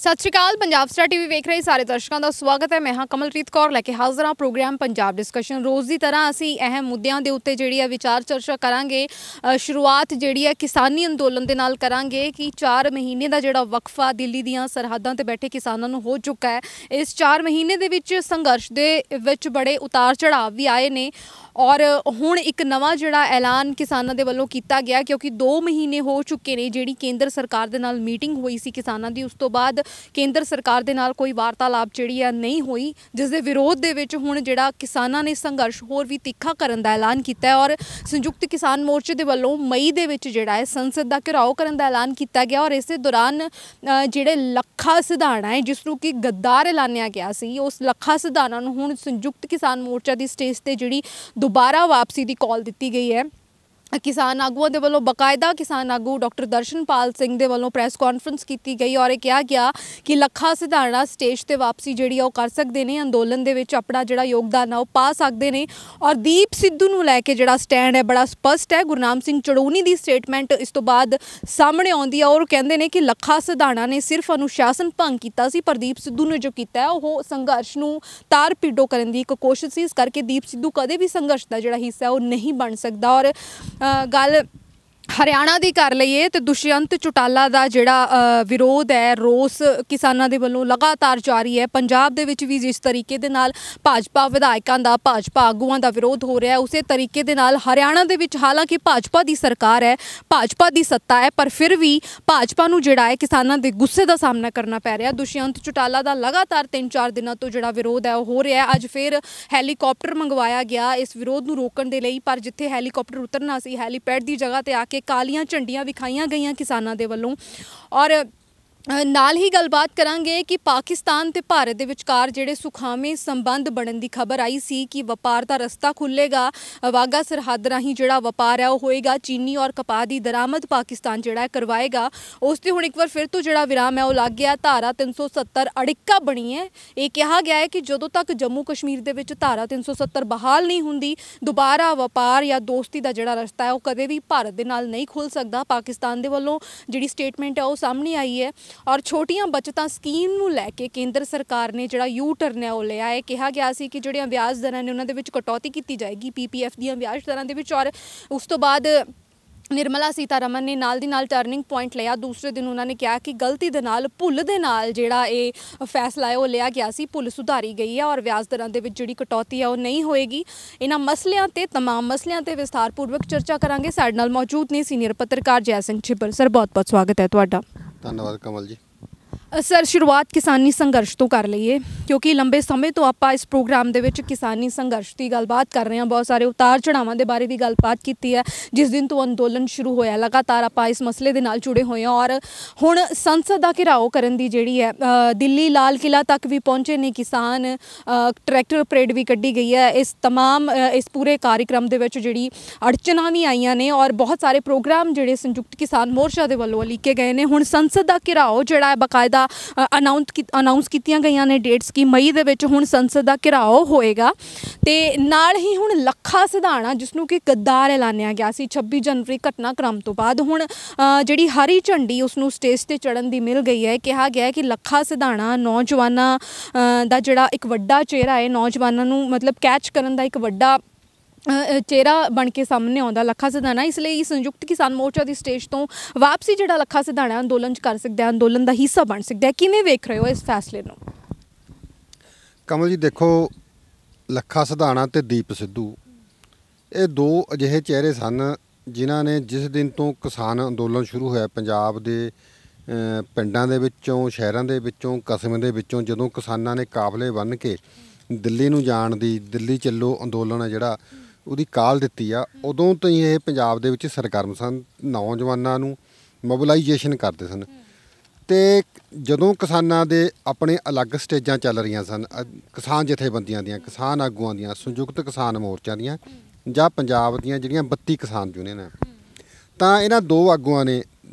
सत श्री अकाल। Punjab star TV वेख रहे सारे दर्शकों का स्वागत है। मैं हाँ कमलप्रीत कौर लैके हाजिर हाँ प्रोग्राम पंजाब डिस्कशन। रोज़ की तरह असी अहम मुद्दों के उत्ते जिहड़ी है विचार चर्चा करांगे। शुरुआत जिहड़ी है किसानी अंदोलन दे नाल करांगे कि 4 महीने का जिहड़ा वक्फा दिल्ली दीयां सरहदां ते बैठे किसानों नूं हो चुका है। इस 4 महीने दे विच संघर्ष दे विच बड़े उतार चढ़ाव भी आए ने और हुण एक नवा जिहड़ा ऐलान किसानों के वल्लों कीता गया, क्योंकि 2 महीने हो चुके ने जिहड़ी केंद्र सरकार दे नाल मीटिंग हुई सी किसानों की, उस तो बाद केंद्र सरकार दे नाल कोई वार्तालाप जिहड़ी है नहीं हुई, जिस दे विरोध दे विच हुण जिहड़ा किसानां ने संघर्ष होर भी तिखा करन दा ऐलान कीता है। और संयुक्त किसान मोर्चे दे वल्लों मई दे विच जिहड़ा है संसद दा घेराव करन दा ऐलान कीता गया और इस दौरान जिहड़े लखा सिधाणा है जिसनूं कि गद्दार ऐलानिया गया सी, उस लखा सिधाणा नूं हुण संयुक्त किसान मोर्चा की स्टेज ते जिहड़ी दोबारा वापसी की कॉल दी गई है। किसान आगुआं दे वल्लों बकायदा किसान आगू डॉक्टर दर्शनपाल सिंह दे वल्लों प्रैस कॉन्फ्रेंस की गई और कहा गया कि लखा सिधाणा स्टेज ते वापसी जिहड़ी आ कर सकते हैं, अंदोलन दे विच अपना जिहड़ा योगदान आ वो पा सकते हैं। और दीप सिद्धू नूं लैके जिहड़ा स्टैंड है बड़ा स्पष्ट है। गुरनाम सिंह चड़ूनी की स्टेटमेंट इस तो बाद सामने आउंदी है और कहंदे ने कि लखा सिधाणा ने सिर्फ अनुशासन भंग कीता सी, पर दीप सिद्धू ने जो कीता है वो संघर्ष नूं तार पीडो करन दी एक कोशिश सी। इस करके दीप सिद्धू कदे भी संघर्ष का जिहड़ा हिस्सा है वो नहीं बन सकता। और गल हरियाणा की कर लीए तो दुष्यंत चौटाला का जिहड़ा विरोध है, रोस किसानों के वल्लों लगातार जारी है। पंजाब दे विच भी जिस तरीके दे नाल भाजपा विधायकों का भाजपा आगुआं का विरोध हो रहा है, उस तरीके दे नाल हरियाणा दे विच हालांकि भाजपा की सरकार है, भाजपा की सत्ता है, पर फिर भी भाजपा नूं जिहड़ा है किसानों के गुस्से का सामना करना पै रहा। दुष्यंत चौटाला का लगातार 3-4 दिनों तो जिहड़ा विरोध है हो रहा है। अज फिर हैलीकॉप्टर मंगवाया गया इस विरोध नूं रोकण दे लई, पर जिथे हैलीकॉप्टर उतरना सी हैलीपैड की जगह पर आके कालियां झंडियां विखाईयां गईयां किसानों के वल्लों। और नाल ही गलबात करांगे कि पाकिस्तान ते भारत दे विचकार जिहड़े सुखावे संबंध बनन की खबर आई सी कि वपार का रस्ता खुलेगा, वाघा सरहद राही जिहड़ा वपार है वो होएगा। चीनी और कपाह की दरामद पाकिस्तान जिहड़ा है करवाएगा। उस ते हुण एक बार फिर तो जिहड़ा विराम है वो लग गया। धारा 370 अड़िक्का बनी है। ये कहा गया है कि जदों तक जम्मू कश्मीर दे विच धारा 370 बहाल नहीं हुंदी, दोबारा वपार या दोस्ती का जिहड़ा रस्ता है वो कदे भी भारत दे नाल नहीं खुल सकदा। पाकिस्तान दे वल्लों जिहड़ी स्टेटमेंट है वो सामने आई है। और छोटियां बचतां स्कीम नूं लैके केंद्र सरकार ने जिहड़ा यू टर्न है वो लिया है। कहा गया सी कि जिहड़ियां ब्याज दरां ने उन्हां दे विच कटौती की जाएगी PPF दीयां ब्याज दरां दे विच। और उस तो बाद निर्मला सीतारमन ने नाल दी नाल टर्निंग पॉइंट लिया। दूसरे दिन उन्होंने कहा कि गलती दे नाल भुल दे नाल जिहड़ा ये फैसला है वो लिया गया सी, भुल सुधारी गई है और ब्याज दरां दे विच जिहड़ी कटौती है वो नहीं होएगी। इन्हां मसलियां ते तमाम मसलियां ते विस्तारपूर्वक चर्चा करांगे। साडे नाल मौजूद ने सीनियर पत्रकार जय सिंह छिब्बर। सर बहुत बहुत स्वागत है तुहाडा। धन्यवाद कमल जी। सर शुरुआत किसानी संघर्ष तो कर लीए, क्योंकि लंबे समय तो आप इस प्रोग्राम दे विच किसानी संघर्ष की गलबात कर रहे हैं, बहुत सारे उतार चढ़ावां दे बारे भी गलबात की है। जिस दिन तो अंदोलन शुरू होया लगातार आप इस मसले दे नाल जुड़े हुए हैं और हुण संसद दा घेराव करन दी जिहड़ी है दिल्ली लाल किला तक भी पहुंचे ने किसान। ट्रैक्टर परेड भी कड्ढी गई है। इस तमाम इस पूरे कार्यक्रम दे विच जिहड़ी अड़चनां भी आईयां ने और बहुत सारे प्रोग्राम जिहड़े संयुक्त किसान मोर्चा दे वल्लों लिखे गए ने। हुण संसद दा घेराव जिहड़ा है बकायदा अनाउंस कीतियां गईयां ने डेट्स की मई दे विच हुण संसद दा घेराव होएगा। ते नाल ही हुण लखा सिधाणा जिसनूं कि गद्दार ऐलानिया गया सी 26 जनवरी घटनाक्रम तो बाद हुण जिहड़ी हरी झंडी उसनूं स्टेज ते चढ़न दी मिल गई है। कहा गया है कि लखा सिधाणा नौजवानां दा जिहड़ा एक वड्डा चेहरा है, नौजवानां नूं मतलब कैच करन दा एक वड्डा चेहरा बन के सामने आता लखा सिधाणा। इसलिए संयुक्त किसान मोर्चा की स्टेज तो वापसी जिहड़ा लखा सिधाणा अंदोलन कर सकता है, अंदोलन का हिस्सा बन सकता है। किवें वेख रहे हो इस फैसले नूं? कमल जी देखो, लखा सिधाणा ते दीप सिद्धू ये दो अजिहे चेहरे सन जिन्हां ने जिस दिन तो किसान अंदोलन शुरू होया पंजाब दे पिंडां दे विच्चों शहरां दे विच्चों कस्बे दे विच्चों जदों किसानां ने काफले बन के दिल्ली नूं जाण दी दिल्ली चलो अंदोलन है जिहड़ा ਉਹਦੀ ਕਾਲ ਦਿੱਤੀ ਆ, ਉਦੋਂ ਤੋਂ ਹੀ ਇਹ ਪੰਜਾਬ ਦੇ ਵਿੱਚ ਸਰਗਰਮ ਸਨ, ਨੌਜਵਾਨਾਂ ਨੂੰ ਮੋਬਿਲਾਈਜੇਸ਼ਨ ਕਰਦੇ ਸਨ। ਤੇ ਜਦੋਂ ਕਿਸਾਨਾਂ ਦੇ ਆਪਣੇ ਅਲੱਗ ਸਟੇਜਾਂ ਚੱਲ ਰਹੀਆਂ ਸਨ, ਕਿਸਾਨ ਜਥੇਬੰਦੀਆਂ ਦੀਆਂ, ਕਿਸਾਨ ਆਗੂਆਂ ਦੀਆਂ, ਸੰਯੁਕਤ ਕਿਸਾਨ ਮੋਰਚਾ ਦੀਆਂ ਜਾਂ ਪੰਜਾਬ ਦੀਆਂ ਜਿਹੜੀਆਂ 32 ਕਿਸਾਨ ਯੂਨੀਅਨ ਆ, ਤਾਂ ਇਹਨਾਂ ਦੋ ਆਗੂਆਂ ਨੇ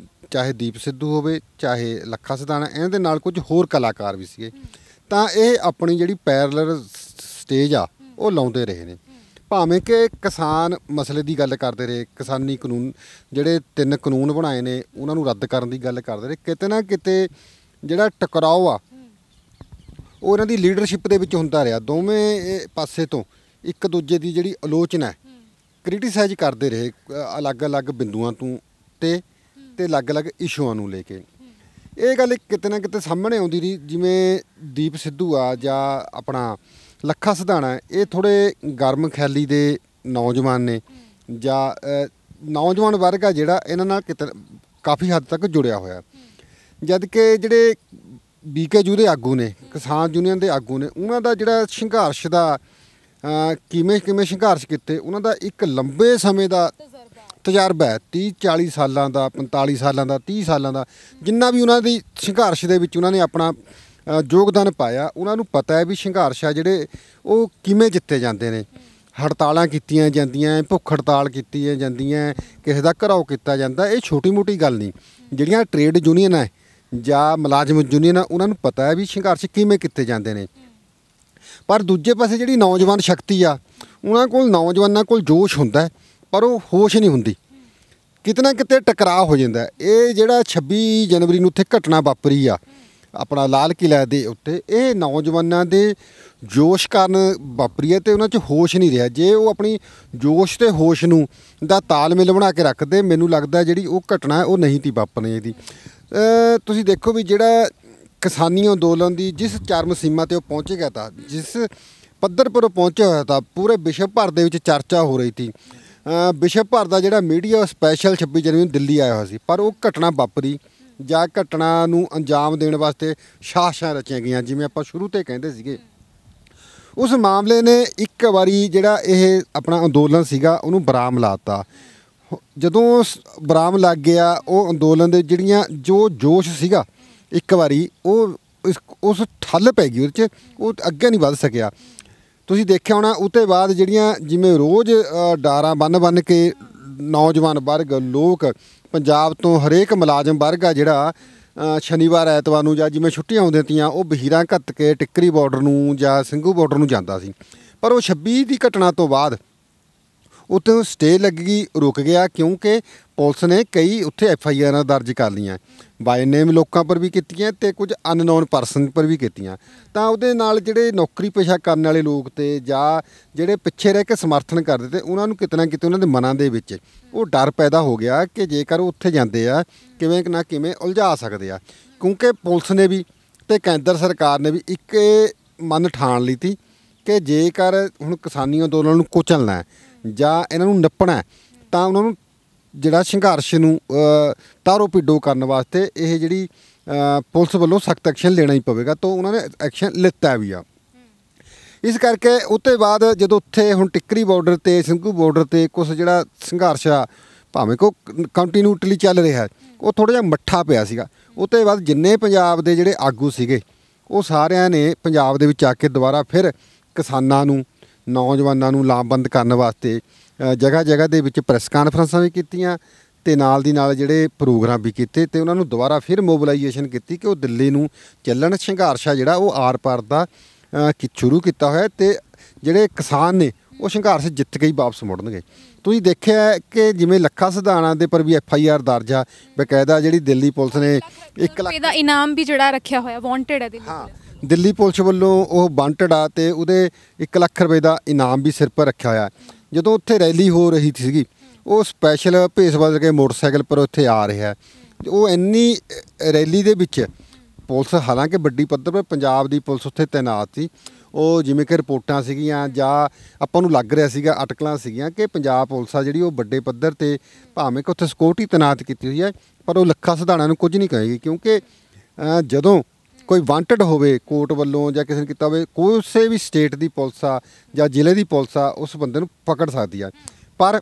ਚਾਹੇ ਦੀਪ ਸਿੱਧੂ ਹੋਵੇ ਚਾਹੇ ਲੱਖਾ ਸਿਧਾਣਾ, ਇਹਨਾਂ ਦੇ ਨਾਲ ਕੁਝ ਹੋਰ ਕਲਾਕਾਰ ਵੀ ਸੀਗੇ, ਤਾਂ ਇਹ ਆਪਣੀ ਜਿਹੜੀ ਪੈਰਲਲ ਸਟੇਜ ਆ ਉਹ ਲਾਉਂਦੇ ਰਹੇ ਨੇ। ਭਾਵੇਂ ਕਿ ਕਿਸਾਨ ਮਸਲੇ ਦੀ ਗੱਲ ਕਰਦੇ ਰਹੇ, ਕਿਸਾਨੀ ਕਾਨੂੰਨ ਜਿਹੜੇ 3 ਕਾਨੂੰਨ ਬਣਾਏ ਨੇ ਉਹਨਾਂ ਨੂੰ ਰੱਦ ਕਰਨ ਦੀ ਗੱਲ ਕਰਦੇ ਰਹੇ, ਕਿਤੇ ਨਾ ਕਿਤੇ ਜਿਹੜਾ ਟਕਰਾਓ ਆ ਉਹ ਇਹਨਾਂ ਦੀ ਲੀਡਰਸ਼ਿਪ ਦੇ ਵਿੱਚ ਹੁੰਦਾ ਰਿਹਾ। ਦੋਵੇਂ ਪਾਸੇ ਤੋਂ ਇੱਕ ਦੂਜੇ ਦੀ ਜਿਹੜੀ ਆਲੋਚਨਾ ਹੈ ਕ੍ਰਿਟੀਸਾਈਜ਼ ਕਰਦੇ ਰਹੇ ਅਲੱਗ-ਅਲੱਗ ਬਿੰਦੂਆਂ ਤੋਂ ਤੇ ਅਲੱਗ-ਅਲੱਗ ਇਸ਼ੂਆਂ ਨੂੰ ਲੈ ਕੇ। ਇਹ ਗੱਲ ਕਿਤੇ ਨਾ ਕਿਤੇ ਸਾਹਮਣੇ ਆਉਂਦੀ ਰਹੀ, ਜਿਵੇਂ ਦੀਪ ਸਿੱਧੂ ਆ ਜਾਂ ਆਪਣਾ ਲੱਖਾ ਸਿਧਾਣਾ, ਇਹ ਥੋੜ੍ਹੇ ਗਰਮ ਖਿਆਲੀ ਦੇ ਨੌਜਵਾਨ ਨੇ ਜਾਂ ਨੌਜਵਾਨ ਵਰਗ ਆ ਜਿਹੜਾ ਇਹਨਾਂ ਨਾਲ ਕਿਤੇ ਕਾਫੀ ਹੱਦ ਤੱਕ ਜੁੜਿਆ ਹੋਇਆ। ਜਦ ਕਿ ਜਿਹੜੇ BKU ਦੇ ਆਗੂ ਨੇ, ਕਿਸਾਨ ਯੂਨੀਅਨ ਦੇ ਆਗੂ ਨੇ, ਉਹਨਾਂ ਦਾ ਜਿਹੜਾ ਸੰਘਰਸ਼ ਦਾ ਕਿਵੇਂ ਸੰਘਰਸ਼ ਕੀਤੇ, ਉਹਨਾਂ ਦਾ ਇੱਕ ਲੰਬੇ ਸਮੇਂ ਦਾ ਤਜਰਬਾ ਹੈ। 30-40 ਸਾਲਾਂ ਦਾ, 45 ਸਾਲਾਂ ਦਾ, 30 ਸਾਲਾਂ ਦਾ, ਜਿੰਨਾ ਵੀ ਉਹਨਾਂ ਦੀ ਸੰਘਰਸ਼ ਦੇ ਵਿੱਚ ਉਹਨਾਂ ਨੇ ਆਪਣਾ ਯੋਗਦਾਨ ਪਾਇਆ, ਉਹਨਾਂ ਨੂੰ ਪਤਾ ਹੈ ਵੀ ਸੰਘਰਸ਼ ਆ ਜਿਹੜੇ ਉਹ ਕਿਵੇਂ ਜਿੱਤੇ ਜਾਂਦੇ ਨੇ। ਹੜਤਾਲਾਂ ਕੀਤੀਆਂ ਜਾਂਦੀਆਂ, ਭੁੱਖ ਹੜਤਾਲ ਕੀਤੀਆਂ ਜਾਂਦੀਆਂ, ਕਿਸੇ ਦਾ ਘਰਾਓ ਕੀਤਾ ਜਾਂਦਾ। ਇਹ ਛੋਟੀ ਮੋਟੀ ਗੱਲ ਨਹੀਂ। ਜਿਹੜੀਆਂ ਟ੍ਰੇਡ ਯੂਨੀਅਨ ਹੈ ਜਾਂ ਮੁਲਾਜ਼ਮ ਯੂਨੀਅਨ ਆ, ਉਹਨਾਂ ਨੂੰ ਪਤਾ ਹੈ ਵੀ ਸੰਘਰਸ਼ ਕਿਵੇਂ ਕੀਤੇ ਜਾਂਦੇ ਨੇ। ਪਰ ਦੂਜੇ ਪਾਸੇ ਜਿਹੜੀ ਨੌਜਵਾਨ ਸ਼ਕਤੀ ਆ, ਨੌਜਵਾਨਾਂ ਕੋਲ ਜੋਸ਼ ਹੁੰਦਾ ਪਰ ਉਹ ਹੋਸ਼ ਨਹੀਂ ਹੁੰਦੀ, ਕਿਤੇ ਨਾ ਕਿਤੇ ਟਕਰਾਅ ਹੋ ਜਾਂਦਾ। ਇਹ ਜਿਹੜਾ 26 ਜਨਵਰੀ ਨੂੰ ਉੱਥੇ ਘਟਨਾ ਵਾਪਰੀ ਆ ਆਪਣਾ ਲਾਲ ਕਿਲ੍ਹਾ ਦੇ ਉੱਤੇ, ਇਹ ਨੌਜਵਾਨਾਂ ਦੇ ਜੋਸ਼ ਕਾਰਨ ਵਾਪਰੀ ਹੈ ਤੇ ਉਹਨਾਂ 'ਚ ਹੋਸ਼ ਨਹੀਂ ਰਿਹਾ। ਜੇ ਉਹ ਆਪਣੀ ਜੋਸ਼ ਤੇ ਹੋਸ਼ ਨੂੰ ਦਾ ਤਾਲਮੇਲ ਬਣਾ ਕੇ ਰੱਖਦੇ, ਮੈਨੂੰ ਲੱਗਦਾ ਜਿਹੜੀ ਉਹ ਘਟਨਾ ਉਹ ਨਹੀਂ ਤੀ ਵਾਪਰਨੀ ਇਹਦੀ। ਤੁਸੀਂ ਦੇਖੋ ਵੀ ਜਿਹੜਾ ਕਿਸਾਨੀ ਅੰਦੋਲਨ ਦੀ ਜਿਸ ਚਰਮ ਸੀਮਾ 'ਤੇ ਉਹ ਪਹੁੰਚ ਗਿਆ ਤਾ, ਜਿਸ ਪੱਧਰ ਪਰ ਉਹ ਪਹੁੰਚਿਆ ਹੋਇਆ ਤਾ, ਪੂਰੇ ਵਿਸ਼ਵ ਭਰ ਦੇ ਵਿੱਚ ਚਰਚਾ ਹੋ ਰਹੀ ਸੀ। ਵਿਸ਼ਵ ਭਰ ਦਾ ਜਿਹੜਾ ਮੀਡੀਆ ਸਪੈਸ਼ਲ 26 ਜਨਵਰੀ ਨੂੰ ਦਿੱਲੀ ਆਇਆ ਹੋਇਆ ਸੀ, ਪਰ ਉਹ ਘਟਨਾ ਵਾਪਰੀ ਜਾਂ ਘਟਨਾ ਨੂੰ ਅੰਜਾਮ ਦੇਣ ਵਾਸਤੇ ਸਾਜ਼ਿਸ਼ਾਂ ਰਚੀਆਂ ਗਈਆਂ, ਜਿਵੇਂ ਆਪਾਂ ਸ਼ੁਰੂ ਤੇ ਕਹਿੰਦੇ ਸੀਗੇ। ਉਸ ਮਾਮਲੇ ਨੇ ਇੱਕ ਵਾਰੀ ਜਿਹੜਾ ਇਹ ਆਪਣਾ ਅੰਦੋਲਨ ਸੀਗਾ ਉਹਨੂੰ ਵਿਰਾਮ ਲਾਤਾ। ਜਦੋਂ ਵਿਰਾਮ ਲੱਗ ਗਿਆ, ਉਹ ਅੰਦੋਲਨ ਦੇ ਜਿਹੜੀਆਂ ਜੋ ਜੋਸ਼ ਸੀਗਾ ਇੱਕ ਵਾਰੀ ਉਹ ਉਸ ਠੱਲ ਪੈ ਗਈ, ਉਹਦੇ 'ਚ ਉਹ ਅੱਗੇ ਨਹੀਂ ਵੱਧ ਸਕਿਆ। ਤੁਸੀਂ ਦੇਖਿਆ ਹੋਣਾ ਉਹ ਤੋਂ ਬਾਅਦ ਜਿਹੜੀਆਂ ਜਿਵੇਂ ਰੋਜ਼ ਡਾਰਾਂ ਬੰਨ੍ਹ ਕੇ ਨੌਜਵਾਨ ਵਰਗ, ਲੋਕ ਪੰਜਾਬ ਤੋਂ ਹਰੇਕ ਮੁਲਾਜ਼ਮ ਵਰਗ ਆ ਜਿਹੜਾ ਸ਼ਨੀਵਾਰ ਐਤਵਾਰ ਨੂੰ ਜਾਂ ਜਿਵੇਂ ਛੁੱਟੀਆਂ ਹੁੰਦੀਆਂ ਤੀਆਂ, ਉਹ ਬਹੀਰਾਂ ਘੱਤ ਕੇ ਟਿੱਕਰੀ ਬਾਰਡਰ ਨੂੰ ਜਾਂ ਸਿੰਘੂ ਬਾਰਡਰ ਨੂੰ ਜਾਂਦਾ ਸੀ। ਪਰ ਉਹ 26 ਦੀ ਘਟਨਾ ਤੋਂ ਬਾਅਦ ਉੱਥੇ ਸਟੇ ਲੱਗੀ, ਰੁਕ ਗਿਆ, ਕਿਉਂਕਿ ਪੁਲਿਸ ਨੇ ਕਈ ਉੱਥੇ FIR ਦਰਜ ਕਰ ਲਈਆਂ, ਬਾਏ ਨੇਮ ਲੋਕਾਂ ਪਰ ਵੀ ਕੀਤੀਆਂ ਤੇ ਕੁਝ ਅਨਨੋਨ ਪਰਸਨ ਪਰ ਵੀ ਕੀਤੀਆਂ। ਤਾਂ ਉਹਦੇ ਨਾਲ ਜਿਹੜੇ ਨੌਕਰੀ ਪੇਸ਼ਾ ਕਰਨ ਵਾਲੇ ਲੋਕ ਤੇ ਜਾਂ ਜਿਹੜੇ ਪਿੱਛੇ ਰਹਿ ਕੇ ਸਮਰਥਨ ਕਰਦੇ ਤੇ, ਉਹਨਾਂ ਨੂੰ ਕਿਤੇ ਨਾ ਕਿਤੇ ਉਹਨਾਂ ਦੇ ਮਨਾਂ ਦੇ ਵਿੱਚ ਉਹ ਡਰ ਪੈਦਾ ਹੋ ਗਿਆ ਕਿ ਜੇਕਰ ਉਹ ਉੱਥੇ ਜਾਂਦੇ ਆ ਕਿਵੇਂ ਨਾ ਕਿਵੇਂ ਉਲਝਾ ਸਕਦੇ ਆ। ਕਿਉਂਕਿ ਪੁਲਿਸ ਨੇ ਵੀ ਤੇ ਕੇਂਦਰ ਸਰਕਾਰ ਨੇ ਵੀ ਇੱਕ ਮਨ ਠਾਣ ਲਈ ਤੀ ਕਿ ਜੇਕਰ ਹੁਣ ਕਿਸਾਨੀ ਅੰਦੋਲਨ ਨੂੰ ਕੁਚਲਣਾ ਹੈ ਜਾਂ ਇਹਨਾਂ ਨੂੰ ਨੱਪਣਾ, ਤਾਂ ਉਹਨਾਂ ਨੂੰ ਜਿਹੜਾ ਸੰਘਰਸ਼ ਨੂੰ ਤਾਰੋ ਪਿੱਡੋ ਕਰਨ ਵਾਸਤੇ ਇਹ ਜਿਹੜੀ ਪੁਲਿਸ ਵੱਲੋਂ ਸਖਤ ਐਕਸ਼ਨ ਲੈਣਾ ਹੀ ਪਵੇਗਾ। ਤਾਂ ਉਹਨਾਂ ਨੇ ਐਕਸ਼ਨ ਲਿੱਤਾ ਵੀ ਆ। ਇਸ ਕਰਕੇ ਉਸ ਤੋਂ ਬਾਅਦ ਜਦੋਂ ਉੱਥੇ ਹੁਣ ਟਿੱਕਰੀ ਬਾਰਡਰ ਤੇ ਸਿੰਘੂ ਬਾਰਡਰ ਤੇ ਕੁਛ ਜਿਹੜਾ ਸੰਘਰਸ਼ ਆ, ਭਾਵੇਂ ਕੋ ਕੰਟੀਨਿਊਟਲੀ ਚੱਲ ਰਿਹਾ, ਉਹ ਥੋੜ੍ਹਾ ਜਿਹਾ ਮੱਠਾ ਪਿਆ ਸੀਗਾ। ਉਸ ਤੋਂ ਬਾਅਦ ਜਿੰਨੇ ਪੰਜਾਬ ਦੇ ਜਿਹੜੇ ਆਗੂ ਸੀਗੇ ਉਹ ਸਾਰਿਆਂ ਨੇ ਪੰਜਾਬ ਦੇ ਵਿੱਚ ਆ ਕੇ ਦੁਬਾਰਾ ਫਿਰ ਕਿਸਾਨਾਂ ਨੂੰ, ਨੌਜਵਾਨਾਂ ਨੂੰ ਲਾਮਬੰਦ ਕਰਨ ਵਾਸਤੇ ਜਗ੍ਹਾ ਜਗ੍ਹਾ ਦੇ ਵਿੱਚ ਪ੍ਰੈਸ ਕਾਨਫਰੰਸਾਂ ਵੀ ਕੀਤੀਆਂ ਤੇ ਨਾਲ ਦੀ ਨਾਲ ਜਿਹੜੇ ਪ੍ਰੋਗਰਾਮ ਵੀ ਕੀਤੇ ਤੇ ਉਹਨਾਂ ਨੂੰ ਦੁਬਾਰਾ ਫਿਰ ਮੋਬਿਲਾਈਜੇਸ਼ਨ ਕੀਤੀ ਕਿ ਉਹ ਦਿੱਲੀ ਨੂੰ ਚੱਲਣ। ਸੰਘਰਸ਼ ਆ ਜਿਹੜਾ ਉਹ ਆਰ ਪਾਰ ਦਾ ਸ਼ੁਰੂ ਕੀਤਾ ਹੋਇਆ ਤੇ ਜਿਹੜੇ ਕਿਸਾਨ ਨੇ ਉਹ ਸੰਘਰਸ਼ ਜਿੱਤ ਕੇ ਹੀ ਵਾਪਸ ਮੁੜਨਗੇ। ਤੁਸੀਂ ਦੇਖਿਆ ਕਿ ਜਿਵੇਂ ਲੱਖਾ ਸਿਧਾਣਾ ਦੇ ਪਰ ਵੀ FIR ਦਰਜ ਆ ਬਕਾਇਦਾ, ਜਿਹੜੀ ਦਿੱਲੀ ਪੁਲਿਸ ਨੇ 1 ਲੱਖ ਦਾ ਇਨਾਮ ਵੀ ਜਿਹੜਾ ਰੱਖਿਆ ਹੋਇਆ, ਵਾਂਟਡ ਹੈ ਦਿੱਲੀ। ਹਾਂ, ਦਿੱਲੀ ਪੁਲਿਸ ਵੱਲੋਂ ਉਹ ਵਾਂਟਡ ਆ ਤੇ ਉਹਦੇ 1 ਲੱਖ ਰੁਪਏ ਦਾ ਇਨਾਮ ਵੀ ਸਿਰ ਪਰ ਰੱਖਿਆ ਹੋਇਆ। ਜਦੋਂ ਉੱਥੇ ਰੈਲੀ ਹੋ ਰਹੀ ਸੀਗੀ, ਉਹ ਸਪੈਸ਼ਲ ਭੇਸ ਬਦਲ ਕੇ ਮੋਟਰਸਾਈਕਲ ਪਰ ਉੱਥੇ ਆ ਰਿਹਾ। ਉਹ ਇੰਨੀ ਰੈਲੀ ਦੇ ਵਿੱਚ ਪੁਲਿਸ, ਹਾਲਾਂਕਿ ਵੱਡੀ ਪੱਧਰ 'ਤੇ ਪੰਜਾਬ ਦੀ ਪੁਲਿਸ ਉੱਥੇ ਤੈਨਾਤ ਸੀ, ਉਹ ਜਿਵੇਂ ਕਿ ਰਿਪੋਰਟਾਂ ਸੀਗੀਆਂ ਜਾਂ ਆਪਾਂ ਨੂੰ ਲੱਗ ਰਿਹਾ ਸੀਗਾ, ਅਟਕਲਾਂ ਸੀਗੀਆਂ ਕਿ ਪੰਜਾਬ ਪੁਲਿਸ ਆ ਜਿਹੜੀ ਉਹ ਵੱਡੇ ਪੱਧਰ 'ਤੇ ਭਾਵੇਂ ਕਿ ਉੱਥੇ ਸਿਕਿਉਰਟੀ ਤੈਨਾਤ ਕੀਤੀ ਹੋਈ ਹੈ, ਪਰ ਉਹ ਲੱਖਾ ਸਿਧਾਣਾ ਨੂੰ ਕੁਝ ਨਹੀਂ ਕਹੇਗੀ। ਕਿਉਂਕਿ ਜਦੋਂ ਕੋਈ ਵਾਂਟਡ ਹੋਵੇ ਕੋਰਟ ਵੱਲੋਂ ਜਾਂ ਕਿਸੇ ਨੇ ਕੀਤਾ ਹੋਵੇ, ਕਿਸੇ ਵੀ ਸਟੇਟ ਦੀ ਪੁਲਿਸ ਆ ਜਾਂ ਜ਼ਿਲ੍ਹੇ ਦੀ ਪੁਲਿਸ ਆ ਉਸ ਬੰਦੇ ਨੂੰ ਪਕੜ ਸਕਦੀ ਆ। ਪਰ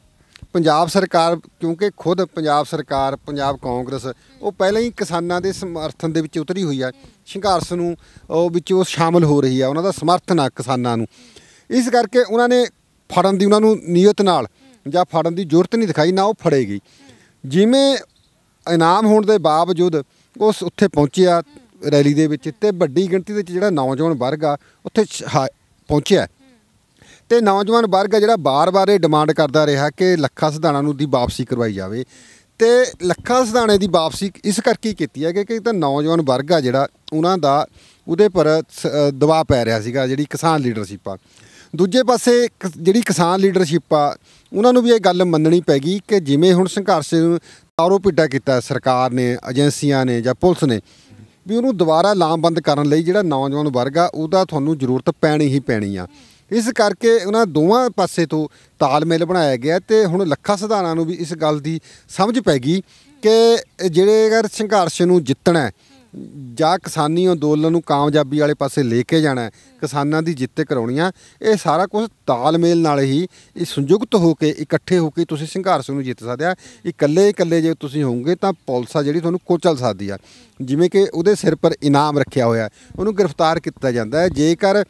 ਪੰਜਾਬ ਸਰਕਾਰ, ਕਿਉਂਕਿ ਖੁਦ ਪੰਜਾਬ ਸਰਕਾਰ, ਪੰਜਾਬ ਕਾਂਗਰਸ ਉਹ ਪਹਿਲਾਂ ਹੀ ਕਿਸਾਨਾਂ ਦੇ ਸਮਰਥਨ ਦੇ ਵਿੱਚ ਉਤਰੀ ਹੋਈ ਆ, ਸੰਘਰਸ਼ ਨੂੰ ਉਹ ਵਿੱਚ ਉਹ ਸ਼ਾਮਲ ਹੋ ਰਹੀ ਆ, ਉਹਨਾਂ ਦਾ ਸਮਰਥਨ ਆ ਕਿਸਾਨਾਂ ਨੂੰ। ਇਸ ਕਰਕੇ ਉਹਨਾਂ ਨੇ ਫੜਨ ਦੀ ਉਹਨਾਂ ਨੂੰ ਨੀਅਤ ਨਾਲ ਜਾਂ ਫੜਨ ਦੀ ਜ਼ਰੂਰਤ ਨਹੀਂ ਦਿਖਾਈ, ਨਾ ਉਹ ਫੜੇਗੀ। ਜਿਵੇਂ ਇਨਾਮ ਹੋਣ ਦੇ ਬਾਵਜੂਦ ਉਸ ਉੱਥੇ ਪਹੁੰਚਿਆ ਰੈਲੀ ਦੇ ਵਿੱਚ ਤੇ ਵੱਡੀ ਗਿਣਤੀ ਦੇ ਵਿੱਚ ਜਿਹੜਾ ਨੌਜਵਾਨ ਵਰਗ ਆ ਉੱਥੇ ਪਹੁੰਚਿਆ ਤੇ ਨੌਜਵਾਨ ਵਰਗ ਆ ਜਿਹੜਾ ਬਾਰ-ਬਾਰ ਇਹ ਡਿਮਾਂਡ ਕਰਦਾ ਰਿਹਾ ਕਿ ਲੱਖਾ ਸਿਧਾਣਾ ਨੂੰ ਦੀ ਵਾਪਸੀ ਕਰਵਾਈ ਜਾਵੇ ਤੇ ਲੱਖਾ ਸਿਧਾਣੇ ਦੀ ਵਾਪਸੀ ਇਸ ਕਰਕੇ ਕੀਤੀ ਹੈ ਕਿ ਤਾਂ ਨੌਜਵਾਨ ਵਰਗ ਆ ਜਿਹੜਾ ਉਹਨਾਂ ਦਾ ਉਹਦੇ ਪਰ ਦਬਾਅ ਪੈ ਰਿਹਾ ਸੀਗਾ, ਜਿਹੜੀ ਕਿਸਾਨ ਲੀਡਰਸ਼ਿਪ ਆ। ਦੂਜੇ ਪਾਸੇ ਜਿਹੜੀ ਕਿਸਾਨ ਲੀਡਰਸ਼ਿਪ ਆ ਉਹਨਾਂ ਨੂੰ ਵੀ ਇਹ ਗੱਲ ਮੰਨਣੀ ਪੈ ਗਈ ਕਿ ਜਿਵੇਂ ਹੁਣ ਸੰਘਰਸ਼ ਨੂੰ ਤਾਰੋ ਪਿੱਟਾ ਕੀਤਾ ਸਰਕਾਰ ਨੇ, ਏਜੰਸੀਆਂ ਨੇ ਜਾਂ ਪੁਲਿਸ ਨੇ, ਵੀ ਉਹਨੂੰ ਦੁਬਾਰਾ ਲਾਮਬੰਦ ਕਰਨ ਲਈ ਜਿਹੜਾ ਨੌਜਵਾਨ ਵਰਗ ਆ ਉਹਦਾ ਤੁਹਾਨੂੰ ਜ਼ਰੂਰਤ ਪੈਣੀ ਹੀ ਪੈਣੀ ਆ। ਇਸ ਕਰਕੇ ਉਹਨਾਂ ਦੋਵਾਂ ਪਾਸੇ ਤੋਂ ਤਾਲਮੇਲ ਬਣਾਇਆ ਗਿਆ ਤੇ ਹੁਣ ਲੱਖਾ ਸਿਧਾਣਾ ਨੂੰ ਵੀ ਇਸ ਗੱਲ ਦੀ ਸਮਝ ਪੈ ਗਈ ਕਿ ਜਿਹੜੇ ਅਗਰ ਸੰਘਰਸ਼ ਨੂੰ ਜਿੱਤਣਾ ਜਾਂ ਕਿਸਾਨੀ ਅੰਦੋਲਨ ਨੂੰ ਕਾਮਯਾਬੀ ਵਾਲੇ ਪਾਸੇ ਲੈ ਕੇ ਜਾਣਾ, ਕਿਸਾਨਾਂ ਦੀ ਜਿੱਤ ਕਰਾਉਣੀ ਆ, ਇਹ ਸਾਰਾ ਕੁਝ ਤਾਲਮੇਲ ਨਾਲ ਹੀ ਇਹ ਸੰਯੁਕਤ ਹੋ ਕੇ ਇਕੱਠੇ ਹੋ ਕੇ ਤੁਸੀਂ ਸੰਘਰਸ਼ ਨੂੰ ਜਿੱਤ ਸਕਦੇ ਆ। ਇਕੱਲੇ ਜੇ ਤੁਸੀਂ ਹੋਵੋਗੇ ਤਾਂ ਪੁਲਿਸ ਆ ਜਿਹੜੀ ਤੁਹਾਨੂੰ ਕੁਚਲ ਸਕਦੀ ਆ। ਜਿਵੇਂ ਕਿ ਉਹਦੇ ਸਿਰ ਪਰ ਇਨਾਮ ਰੱਖਿਆ ਹੋਇਆ, ਉਹਨੂੰ ਗ੍ਰਿਫਤਾਰ ਕੀਤਾ ਜਾਂਦਾ ਹੈ। ਜੇਕਰ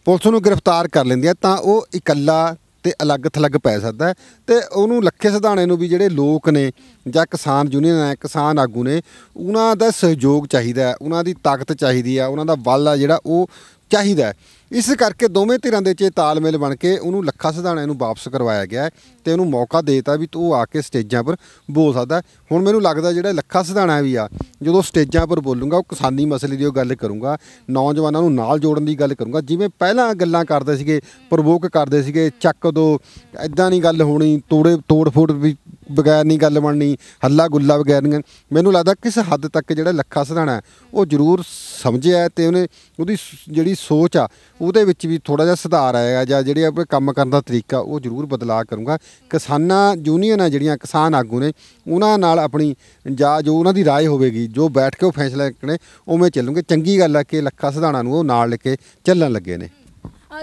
ਪੁਲਿਸ ਨੂੰ ਗ੍ਰਿਫਤਾਰ ਕਰ ਲੈਂਦੀ ਹੈ ਤਾਂ ਉਹ ਇਕੱਲਾ ਤੇ ਅਲੱਗ ਥਲੱਗ ਪੈ ਸਕਦਾ ਤੇ ਉਹਨੂੰ ਲੱਖੇ ਸਿਧਾਣੇ ਨੂੰ ਵੀ ਜਿਹੜੇ ਲੋਕ ਨੇ ਜਾਂ ਕਿਸਾਨ ਯੂਨੀਅਨ ਹੈ, ਕਿਸਾਨ ਆਗੂ ਨੇ, ਉਹਨਾਂ ਦਾ ਸਹਿਯੋਗ ਚਾਹੀਦਾ, ਉਹਨਾਂ ਦੀ ਤਾਕਤ ਚਾਹੀਦੀ ਆ, ਉਹਨਾਂ ਦਾ ਬਲ ਆ ਜਿਹੜਾ ਉਹ ਚਾਹੀਦਾ। ਇਸ ਕਰਕੇ ਦੋਵੇਂ ਧਿਰਾਂ ਦੇ 'ਚ ਤਾਲਮੇਲ ਬਣ ਕੇ ਉਹਨੂੰ ਲੱਖਾ ਸਿਧਾਣੇ ਨੂੰ ਵਾਪਸ ਕਰਵਾਇਆ ਗਿਆ ਤੇ ਉਹਨੂੰ ਮੌਕਾ ਦੇਤਾ ਵੀ ਤੂੰ ਆ ਕੇ ਸਟੇਜਾਂ ਪਰ ਬੋਲ ਸਕਦਾ। ਹੁਣ ਮੈਨੂੰ ਲੱਗਦਾ ਜਿਹੜਾ ਲੱਖਾ ਸਿਧਾਣਾ ਵੀ ਆ ਜਦੋਂ ਸਟੇਜਾਂ ਪਰ ਬੋਲੂਗਾ ਉਹ ਕਿਸਾਨੀ ਮਸਲੇ ਦੀ ਉਹ ਗੱਲ ਕਰੂੰਗਾ, ਨੌਜਵਾਨਾਂ ਨੂੰ ਨਾਲ ਜੋੜਨ ਦੀ ਗੱਲ ਕਰੂੰਗਾ। ਜਿਵੇਂ ਪਹਿਲਾਂ ਗੱਲਾਂ ਕਰਦੇ ਸੀਗੇ, ਪ੍ਰਵੋਕ ਕਰਦੇ ਸੀਗੇ, ਚੱਕ ਦੋ, ਇੱਦਾਂ ਨਹੀਂ ਗੱਲ ਹੋਣੀ, ਤੋੜ ਫੋੜ ਵੀ ਬਗੈਰ ਨਹੀਂ ਗੱਲ ਬਣਨੀ, ਹੱਲਾ ਗੁੱਲਾ ਬਗੈਰ ਨਹੀਂ। ਮੈਨੂੰ ਲੱਗਦਾ ਕਿਸ ਹੱਦ ਤੱਕ ਜਿਹੜਾ ਲੱਖਾ ਸਿਧਾਣਾ ਉਹ ਜ਼ਰੂਰ ਸਮਝਿਆ ਤੇ ਉਹਦੀ ਜਿਹੜੀ ਸੋਚ ਆ ਉਹਦੇ ਵਿੱਚ ਵੀ ਥੋੜ੍ਹਾ ਜਿਹਾ ਸੁਧਾਰ ਆਏਗਾ ਜਾਂ ਜਿਹੜੇ ਆਪਣੇ ਕੰਮ ਕਰਨ ਦਾ ਤਰੀਕਾ ਉਹ ਜ਼ਰੂਰ ਬਦਲਾਅ ਕਰੂੰਗਾ। ਕਿਸਾਨਾਂ ਯੂਨੀਅਨ ਆ ਜਿਹੜੀਆਂ, ਕਿਸਾਨ ਆਗੂ ਨੇ, ਉਹਨਾਂ ਨਾਲ ਆਪਣੀ ਜਾਂ ਜੋ ਉਹਨਾਂ ਦੀ ਰਾਏ ਹੋਵੇਗੀ, ਜੋ ਬੈਠ ਕੇ ਉਹ ਫੈਸਲਾ ਕਰਨੇ, ਉਵੇਂ ਚੱਲੂਗੇ। ਚੰਗੀ ਗੱਲ ਹੈ ਕਿ ਲੱਖਾ ਸਿਧਾਣਾ ਨੂੰ ਉਹ ਨਾਲ ਲੈ ਕੇ ਚੱਲਣ ਲੱਗੇ ਨੇ।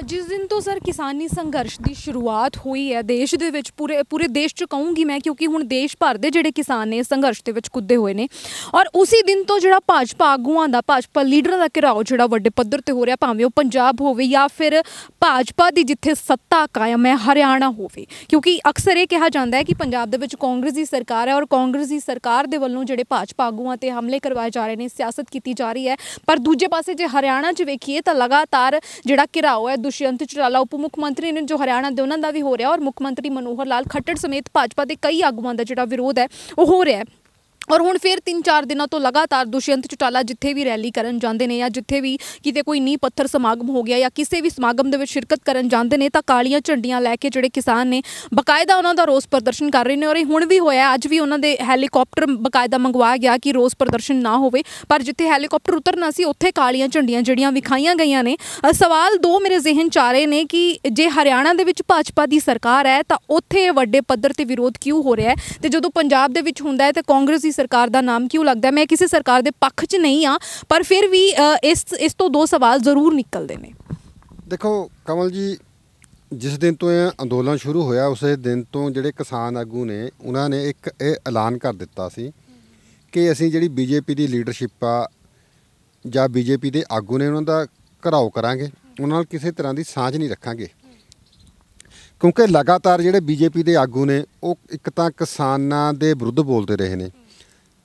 ਜਿਸ ਦਿਨ ਤੋਂ ਸਰ ਕਿਸਾਨੀ ਸੰਘਰਸ਼ ਦੀ ਸ਼ੁਰੂਆਤ ਹੋਈ ਹੈ ਦੇਸ਼ ਦੇ ਵਿੱਚ, ਪੂਰੇ ਦੇਸ਼ 'ਚ ਕਹੂੰਗੀ ਮੈਂ, ਕਿਉਂਕਿ ਹੁਣ ਦੇਸ਼ ਭਰ ਦੇ ਜਿਹੜੇ ਕਿਸਾਨ ਨੇ ਸੰਘਰਸ਼ ਦੇ ਵਿੱਚ ਕੁੱਦੇ ਹੋਏ ਨੇ, ਔਰ ਉਸੇ ਦਿਨ ਤੋਂ ਜਿਹੜਾ ਭਾਜਪਾ ਆਗੂਆਂ ਦਾ, ਭਾਜਪਾ ਲੀਡਰਾਂ ਦਾ ਘਿਰਾਓ ਜਿਹੜਾ ਵੱਡੇ ਪੱਧਰ 'ਤੇ ਹੋ ਰਿਹਾ, ਭਾਵੇਂ ਉਹ ਪੰਜਾਬ ਹੋਵੇ ਜਾਂ ਫਿਰ ਭਾਜਪਾ ਦੀ ਜਿੱਥੇ ਸੱਤਾ ਕਾਇਮ ਹੈ ਹਰਿਆਣਾ ਹੋਵੇ। ਕਿਉਂਕਿ ਅਕਸਰ ਇਹ ਕਿਹਾ ਜਾਂਦਾ ਹੈ ਕਿ ਪੰਜਾਬ ਦੇ ਵਿੱਚ ਕਾਂਗਰਸ ਦੀ ਸਰਕਾਰ ਹੈ ਔਰ ਕਾਂਗਰਸ ਦੀ ਸਰਕਾਰ ਦੇ ਵੱਲੋਂ ਜਿਹੜੇ ਭਾਜਪਾ ਆਗੂਆਂ 'ਤੇ ਹਮਲੇ ਕਰਵਾਏ ਜਾ ਰਹੇ ਨੇ, ਸਿਆਸਤ ਕੀਤੀ ਜਾ ਰਹੀ ਹੈ। ਪਰ ਦੂਜੇ ਪਾਸੇ ਜੇ ਹਰਿਆਣਾ 'ਚ ਵੇਖੀਏ ਤਾਂ ਲਗਾਤਾਰ ਜਿਹੜਾ ਘਿਰਾਓ ਹੈ ਦੁਸ਼ਯੰਤ ਚੌਟਾਲਾ ਉਪ ਮੁੱਖ ਮੰਤਰੀ ਨੇ ਜੋ ਹਰਿਆਣਾ ਦੇ, ਉਹਨਾਂ ਦਾ ਵੀ ਹੋ ਰਿਹਾ, ਔਰ ਮੁੱਖ ਮੰਤਰੀ ਮਨੋਹਰ ਲਾਲ ਖੱਟੜ ਸਮੇਤ ਭਾਜਪਾ ਦੇ ਕਈ ਆਗੂਆਂ ਦਾ ਜਿਹੜਾ ਵਿਰੋਧ ਹੈ ਉਹ ਹੋ ਰਿਹਾ ਹੈ। ਔਰ ਹੁਣ ਫਿਰ 3-4 ਦਿਨਾਂ ਤੋਂ ਲਗਾਤਾਰ ਦੁਸ਼ਯੰਤ ਚੌਟਾਲਾ ਜਿੱਥੇ ਵੀ ਰੈਲੀ ਕਰਨ ਜਾਂਦੇ ਨੇ ਜਾਂ ਜਿੱਥੇ ਵੀ ਕਿਤੇ ਕੋਈ ਨੀਂਹ ਪੱਥਰ ਸਮਾਗਮ ਹੋ ਗਿਆ ਜਾਂ ਕਿਸੇ ਵੀ ਸਮਾਗਮ ਦੇ ਵਿੱਚ ਸ਼ਿਰਕਤ ਕਰਨ ਜਾਂਦੇ ਨੇ ਤਾਂ ਕਾਲੀਆਂ ਝੰਡੀਆਂ ਲੈ ਕੇ ਜਿਹੜੇ ਕਿਸਾਨ ਨੇ ਬਕਾਇਦਾ ਉਹਨਾਂ ਦਾ ਰੋਸ ਪ੍ਰਦਰਸ਼ਨ ਕਰ ਰਹੇ ਨੇ। ਔਰ ਇਹ ਹੁਣ ਵੀ ਹੋਇਆ, ਅੱਜ ਵੀ ਉਹਨਾਂ ਦੇ ਹੈਲੀਕਾਪਟਰ ਬਕਾਇਦਾ ਮੰਗਵਾਇਆ ਗਿਆ ਕਿ ਰੋਸ ਪ੍ਰਦਰਸ਼ਨ ਨਾ ਹੋਵੇ, ਪਰ ਜਿੱਥੇ ਹੈਲੀਕਾਪਟਰ ਉਤਰਨਾ ਸੀ ਉੱਥੇ ਕਾਲੀਆਂ ਝੰਡੀਆਂ ਜਿਹੜੀਆਂ ਵਿਖਾਈਆਂ ਗਈਆਂ ਨੇ। ਸਵਾਲ ਦੋ ਮੇਰੇ ਜ਼ਿਹਨ 'ਚ ਆ ਰਹੇ ਨੇ ਕਿ ਜੇ ਹਰਿਆਣਾ ਦੇ ਵਿੱਚ ਭਾਜਪਾ ਦੀ ਸਰਕਾਰ ਹੈ ਤਾਂ ਉੱਥੇ ਵੱਡੇ ਪੱਧਰ 'ਤੇ ਵਿਰੋਧ ਕਿਉਂ ਹੋ ਰਿਹਾ ਹੈ, ਤੇ ਜਦੋਂ ਪੰਜਾਬ ਦੇ ਵਿੱਚ ਹੁੰਦਾ ਹੈ ਤਾਂ ਕਾਂਗਰਸ ਦੀ ਸਰਕਾਰ ਦਾ ਨਾਮ ਕਿਉਂ ਲੱਗਦਾ। ਮੈਂ ਕਿਸੇ ਸਰਕਾਰ ਦੇ ਪੱਖ 'ਚ ਨਹੀਂ ਆ, ਪਰ ਫਿਰ ਵੀ ਇਸ ਤੋਂ ਦੋ ਸਵਾਲ ਜ਼ਰੂਰ ਨਿਕਲਦੇ ਨੇ। ਦੇਖੋ ਕਮਲ ਜੀ, ਜਿਸ ਦਿਨ ਤੋਂ ਇਹ ਅੰਦੋਲਨ ਸ਼ੁਰੂ ਹੋਇਆ ਉਸੇ ਦਿਨ ਤੋਂ ਜਿਹੜੇ ਕਿਸਾਨ ਆਗੂ ਨੇ ਉਹਨਾਂ ਨੇ ਇੱਕ ਇਹ ਐਲਾਨ ਕਰ ਦਿੱਤਾ ਸੀ ਕਿ ਅਸੀਂ ਜਿਹੜੀ ਬੀਜੇਪੀ ਦੀ ਲੀਡਰਸ਼ਿਪ ਆ ਜਾਂ ਬੀਜੇਪੀ ਦੇ ਆਗੂ ਨੇ ਉਹਨਾਂ ਦਾ ਘਿਰਾਓ ਕਰਾਂਗੇ, ਉਹਨਾਂ ਨਾਲ ਕਿਸੇ ਤਰ੍ਹਾਂ ਦੀ ਸਾਂਝ ਨਹੀਂ ਰੱਖਾਂਗੇ। ਕਿਉਂਕਿ ਲਗਾਤਾਰ ਜਿਹੜੇ ਬੀਜੇਪੀ ਦੇ ਆਗੂ ਨੇ ਉਹ ਇੱਕ ਤਾਂ ਕਿਸਾਨਾਂ ਦੇ ਵਿਰੁੱਧ ਬੋਲਦੇ ਰਹੇ ਨੇ,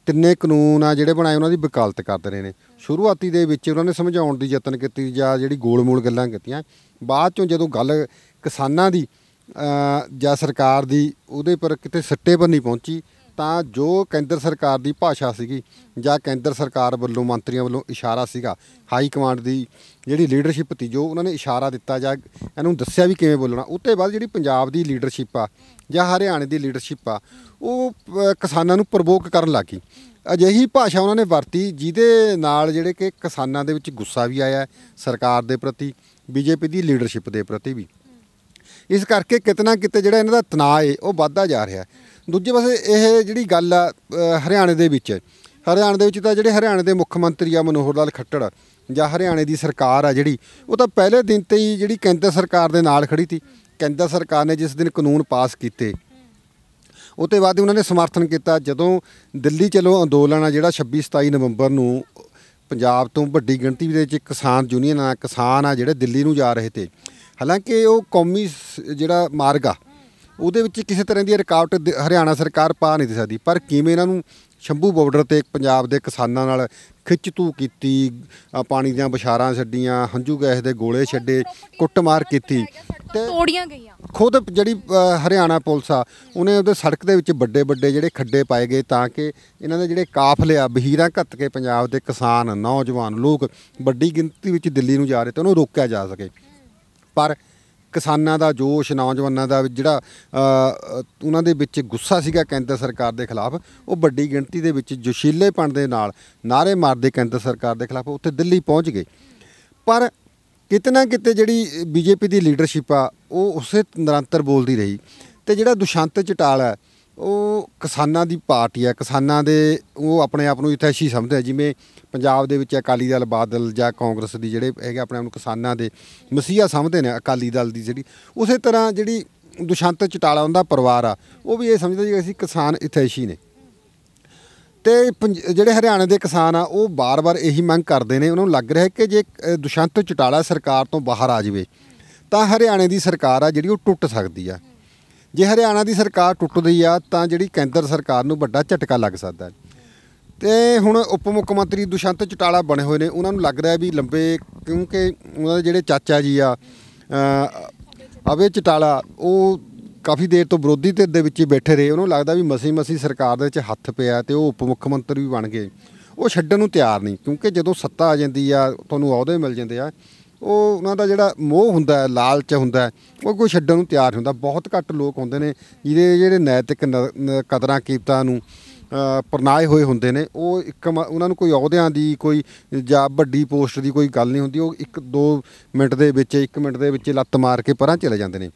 ਤਿੰਨੇ ਕਾਨੂੰਨ ਆ ਜਿਹੜੇ ਬਣਾਏ ਉਹਨਾਂ ਦੀ ਵਕਾਲਤ ਕਰਦੇ ਰਹੇ ਨੇ। ਸ਼ੁਰੂਆਤੀ ਦੇ ਵਿੱਚ ਉਹਨਾਂ ਨੇ ਸਮਝਾਉਣ ਦੀ ਯਤਨ ਕੀਤੀ ਜਾਂ ਜਿਹੜੀ ਗੋਲ-ਮੋਲ ਗੱਲਾਂ ਕੀਤੀਆਂ, ਬਾਅਦ 'ਚੋਂ ਜਦੋਂ ਗੱਲ ਕਿਸਾਨਾਂ ਦੀ ਜਾਂ ਸਰਕਾਰ ਦੀ ਉਹਦੇ ਪਰ ਕਿਤੇ ਸੱਟੇ ਪਰ ਨਹੀਂ ਪਹੁੰਚੀ ਤਾਂ ਜੋ ਕੇਂਦਰ ਸਰਕਾਰ ਦੀ ਭਾਸ਼ਾ ਸੀਗੀ ਜਾਂ ਕੇਂਦਰ ਸਰਕਾਰ ਵੱਲੋਂ ਮੰਤਰੀਆਂ ਵੱਲੋਂ ਇਸ਼ਾਰਾ ਸੀਗਾ, ਹਾਈ ਕਮਾਂਡ ਦੀ ਜਿਹੜੀ ਲੀਡਰਸ਼ਿਪ ਤੀ ਜੋ ਉਹਨਾਂ ਨੇ ਇਸ਼ਾਰਾ ਦਿੱਤਾ ਜਾਂ ਇਹਨੂੰ ਦੱਸਿਆ ਵੀ ਕਿਵੇਂ ਬੋਲਣਾ, ਉਹ ਤੋਂ ਬਾਅਦ ਜਿਹੜੀ ਪੰਜਾਬ ਦੀ ਲੀਡਰਸ਼ਿਪ ਆ ਜਾਂ ਹਰਿਆਣੇ ਦੀ ਲੀਡਰਸ਼ਿਪ ਆ ਉਹ ਕਿਸਾਨਾਂ ਨੂੰ ਪ੍ਰਵੋਕ ਕਰਨ ਲੱਗ ਗਈ। ਅਜਿਹੀ ਭਾਸ਼ਾ ਉਹਨਾਂ ਨੇ ਵਰਤੀ ਜਿਹਦੇ ਨਾਲ ਜਿਹੜੇ ਕਿ ਕਿਸਾਨਾਂ ਦੇ ਵਿੱਚ ਗੁੱਸਾ ਵੀ ਆਇਆ ਸਰਕਾਰ ਦੇ ਪ੍ਰਤੀ, ਬੀਜੇਪੀ ਦੀ ਲੀਡਰਸ਼ਿਪ ਦੇ ਪ੍ਰਤੀ ਵੀ। ਇਸ ਕਰਕੇ ਕਿਤੇ ਨਾ ਕਿਤੇ ਜਿਹੜਾ ਇਹਨਾਂ ਦਾ ਤਣਾਅ ਹੈ ਉਹ ਵੱਧਦਾ ਜਾ ਰਿਹਾ। ਦੂਜੇ ਪਾਸੇ ਇਹ ਜਿਹੜੀ ਗੱਲ ਆ ਹਰਿਆਣੇ ਦੇ ਵਿੱਚ ਤਾਂ ਜਿਹੜੇ ਹਰਿਆਣੇ ਦੇ ਮੁੱਖ ਮੰਤਰੀ ਆ ਮਨੋਹਰ ਲਾਲ ਖੱਟੜ ਜਾਂ ਹਰਿਆਣੇ ਦੀ ਸਰਕਾਰ ਆ ਜਿਹੜੀ, ਉਹ ਤਾਂ ਪਹਿਲੇ ਦਿਨ ਤੇ ਹੀ ਜਿਹੜੀ ਕੇਂਦਰ ਸਰਕਾਰ ਦੇ ਨਾਲ ਖੜੀ ਸੀ। ਕੇਂਦਰ ਸਰਕਾਰ ਨੇ ਜਿਸ ਦਿਨ ਕਾਨੂੰਨ ਪਾਸ ਕੀਤੇ ਉਹ ਤੋਂ ਬਾਅਦ ਉਹਨਾਂ ਨੇ ਸਮਰਥਨ ਕੀਤਾ। ਜਦੋਂ ਦਿੱਲੀ ਚਲੋ ਅੰਦੋਲਨ ਆ ਜਿਹੜਾ 26-27 ਨਵੰਬਰ ਨੂੰ ਪੰਜਾਬ ਤੋਂ ਵੱਡੀ ਗਿਣਤੀ ਦੇ ਵਿੱਚ ਕਿਸਾਨ ਯੂਨੀਅਨ ਕਿਸਾਨ ਆ ਜਿਹੜੇ ਦਿੱਲੀ ਨੂੰ ਜਾ ਰਹੇ ਤੇ, ਹਾਲਾਂਕਿ ਉਹ ਕੌਮੀ ਜਿਹੜਾ ਮਾਰਗ ਆ ਉਹਦੇ ਵਿੱਚ ਕਿਸੇ ਤਰ੍ਹਾਂ ਦੀ ਰੁਕਾਵਟ ਹਰਿਆਣਾ ਸਰਕਾਰ ਪਾ ਨਹੀਂ ਸਕਦੀ। ਪਰ ਕਿਵੇਂ ਇਹਨਾਂ ਨੂੰ ਸ਼ੰਭੂ ਬਾਰਡਰ ਤੇ ਪੰਜਾਬ ਦੇ ਕਿਸਾਨਾਂ ਨਾਲ ਖਿੱਚ ਧੂ ਕੀਤੀ, ਪਾਣੀ ਦੀਆਂ ਬੁਛਾਰਾਂ ਛੱਡੀਆਂ, ਹੰਝੂ ਗੈਸ ਦੇ ਗੋਲੇ ਛੱਡੇ, ਕੁੱਟਮਾਰ ਕੀਤੀ ਤੇ ਤੋੜੀਆਂ ਗਈਆਂ। ਖੁਦ ਜਿਹੜੀ ਹਰਿਆਣਾ ਪੁਲਿਸ ਆ ਉਹਨੇ ਉਹਦੇ ਸੜਕ ਦੇ ਵਿੱਚ ਵੱਡੇ ਵੱਡੇ ਜਿਹੜੇ ਖੱਡੇ ਪਾਏ ਗਏ ਤਾਂ ਕਿ ਇਹਨਾਂ ਦੇ ਜਿਹੜੇ ਕਾਫਲੇ ਆ ਵਹੀਰਾਂ ਘੱਤ ਕੇ ਪੰਜਾਬ ਦੇ ਕਿਸਾਨ ਨੌਜਵਾਨ ਲੋਕ ਵੱਡੀ ਗਿਣਤੀ ਵਿੱਚ ਦਿੱਲੀ ਨੂੰ ਜਾ ਰਹੇ ਤੇ ਉਹਨੂੰ ਰੋਕਿਆ ਜਾ ਸਕੇ। ਪਰ ਕਿਸਾਨਾਂ ਦਾ ਜੋਸ਼, ਨੌਜਵਾਨਾਂ ਦਾ ਜਿਹੜਾ ਉਹਨਾਂ ਦੇ ਵਿੱਚ ਗੁੱਸਾ ਸੀਗਾ ਕੇਂਦਰ ਸਰਕਾਰ ਦੇ ਖਿਲਾਫ, ਉਹ ਵੱਡੀ ਗਿਣਤੀ ਦੇ ਵਿੱਚ ਜੋਸ਼ੀਲੇਪਣ ਦੇ ਨਾਲ ਨਾਅਰੇ ਮਾਰਦੇ ਕੇਂਦਰ ਸਰਕਾਰ ਦੇ ਖਿਲਾਫ ਉੱਥੇ ਦਿੱਲੀ ਪਹੁੰਚ ਗਏ। ਪਰ ਕਿਤੇ ਨਾ ਕਿਤੇ ਜਿਹੜੀ ਬੀਜੇਪੀ ਦੀ ਲੀਡਰਸ਼ਿਪ ਆ ਉਹ ਉਸੇ ਨਿਰੰਤਰ ਬੋਲਦੀ ਰਹੀ ਤੇ ਜਿਹੜਾ ਦੁਸ਼ਯੰਤ ਚੌਟਾਲਾ ਉਹ ਕਿਸਾਨਾਂ ਦੀ ਪਾਰਟੀ ਆ, ਕਿਸਾਨਾਂ ਦੇ ਉਹ ਆਪਣੇ ਆਪ ਨੂੰ ਹਿਤੈਸ਼ੀ ਸਮਝਦੇ ਆ। ਜਿਵੇਂ ਪੰਜਾਬ ਦੇ ਵਿੱਚ ਅਕਾਲੀ ਦਲ, ਬਾਦਲ ਜਾਂ ਕਾਂਗਰਸ ਦੀ ਜਿਹੜੇ ਹੈਗੇ ਆਪਣੇ ਆਪ ਨੂੰ ਕਿਸਾਨਾਂ ਦੇ ਮਸੀਹਾ ਸਮਝਦੇ ਨੇ ਅਕਾਲੀ ਦਲ ਦੀ ਜਿਹੜੀ, ਉਸੇ ਤਰ੍ਹਾਂ ਜਿਹੜੀ ਦੁਸ਼ਯੰਤ ਚੌਟਾਲਾ ਉਹਦਾ ਪਰਿਵਾਰ ਆ ਉਹ ਵੀ ਇਹ ਸਮਝਦਾ ਜੀ ਅਸੀਂ ਕਿਸਾਨ ਹਿਤੈਸ਼ੀ ਨੇ। ਤੇ ਜਿਹੜੇ ਹਰਿਆਣੇ ਦੇ ਕਿਸਾਨ ਆ ਉਹ ਬਾਰ-ਬਾਰ ਇਹੀ ਮੰਗ ਕਰਦੇ ਨੇ, ਉਹਨਾਂ ਨੂੰ ਲੱਗ ਰਿਹਾ ਕਿ ਜੇ ਦੁਸ਼ਯੰਤ ਚੌਟਾਲਾ ਸਰਕਾਰ ਤੋਂ ਬਾਹਰ ਆ ਜਾਵੇ ਤਾਂ ਹਰਿਆਣੇ ਦੀ ਸਰਕਾਰ ਆ ਜਿਹੜੀ ਉਹ ਟੁੱਟ ਸਕਦੀ ਆ। ਜੇ ਹਰਿਆਣਾ ਦੀ ਸਰਕਾਰ ਟੁੱਟਦੀ ਆ ਤਾਂ ਜਿਹੜੀ ਕੇਂਦਰ ਸਰਕਾਰ ਨੂੰ ਵੱਡਾ ਝਟਕਾ ਲੱਗ ਸਕਦਾ ਹੈ। ਤੇ ਹੁਣ ਉਪ ਮੁੱਖ ਮੰਤਰੀ ਦੁਸ਼ਯੰਤ ਚੌਟਾਲਾ ਬਣੇ ਹੋਏ ਨੇ, ਉਹਨਾਂ ਨੂੰ ਲੱਗ ਰਿਹਾ ਵੀ ਲੰਬੇ, ਕਿਉਂਕਿ ਉਹਨਾਂ ਦੇ ਜਿਹੜੇ ਚਾਚਾ ਜੀ ਆ ਅਭੈ ਚੌਟਾਲਾ ਉਹ ਕਾਫੀ ਦੇਰ ਤੋਂ ਵਿਰੋਧੀ ਧਿਰ ਦੇ ਵਿੱਚ ਹੀ ਬੈਠੇ ਰਹੇ। ਉਹਨੂੰ ਲੱਗਦਾ ਵੀ ਮਸੀਂ ਸਰਕਾਰ ਦੇ ਵਿੱਚ ਹੱਥ ਪਿਆ ਤੇ ਉਹ ਉਪ ਮੁੱਖ ਮੰਤਰੀ ਵੀ ਬਣ ਗਏ, ਉਹ ਛੱਡਣ ਨੂੰ ਤਿਆਰ ਨਹੀਂ। ਕਿਉਂਕਿ ਜਦੋਂ ਸੱਤਾ ਆ ਜਾਂਦੀ ਆ, ਤੁਹਾਨੂੰ ਅਹੁਦੇ ਮਿਲ ਜਾਂਦੇ ਆ, ਉਹ ਉਹਨਾਂ ਦਾ ਜਿਹੜਾ ਮੋਹ ਹੁੰਦਾ, ਲਾਲਚ ਹੁੰਦਾ, ਉਹ ਕੋਈ ਛੱਡਣ ਨੂੰ ਤਿਆਰ ਹੁੰਦਾ। ਬਹੁਤ ਘੱਟ ਲੋਕ ਹੁੰਦੇ ਨੇ ਜਿਹਦੇ ਜਿਹੜੇ ਨੈਤਿਕ ਕਦਰਾਂ ਕੀਮਤਾਂ ਨੂੰ ਪਰਨਾਏ ਹੋਏ ਹੁੰਦੇ ਨੇ। ਉਹ ਉਹਨਾਂ ਨੂੰ ਕੋਈ ਅਹੁਦਿਆਂ ਦੀ, ਕੋਈ ਜਾਂ ਵੱਡੀ ਪੋਸਟ ਦੀ ਕੋਈ ਗੱਲ ਨਹੀਂ ਹੁੰਦੀ। ਉਹ 1-2 ਮਿੰਟ ਦੇ ਵਿੱਚ, 1 ਮਿੰਟ ਦੇ ਵਿੱਚ ਲੱਤ ਮਾਰ ਕੇ ਪਰਾਂ ਚਲੇ ਜਾਂਦੇ ਨੇ।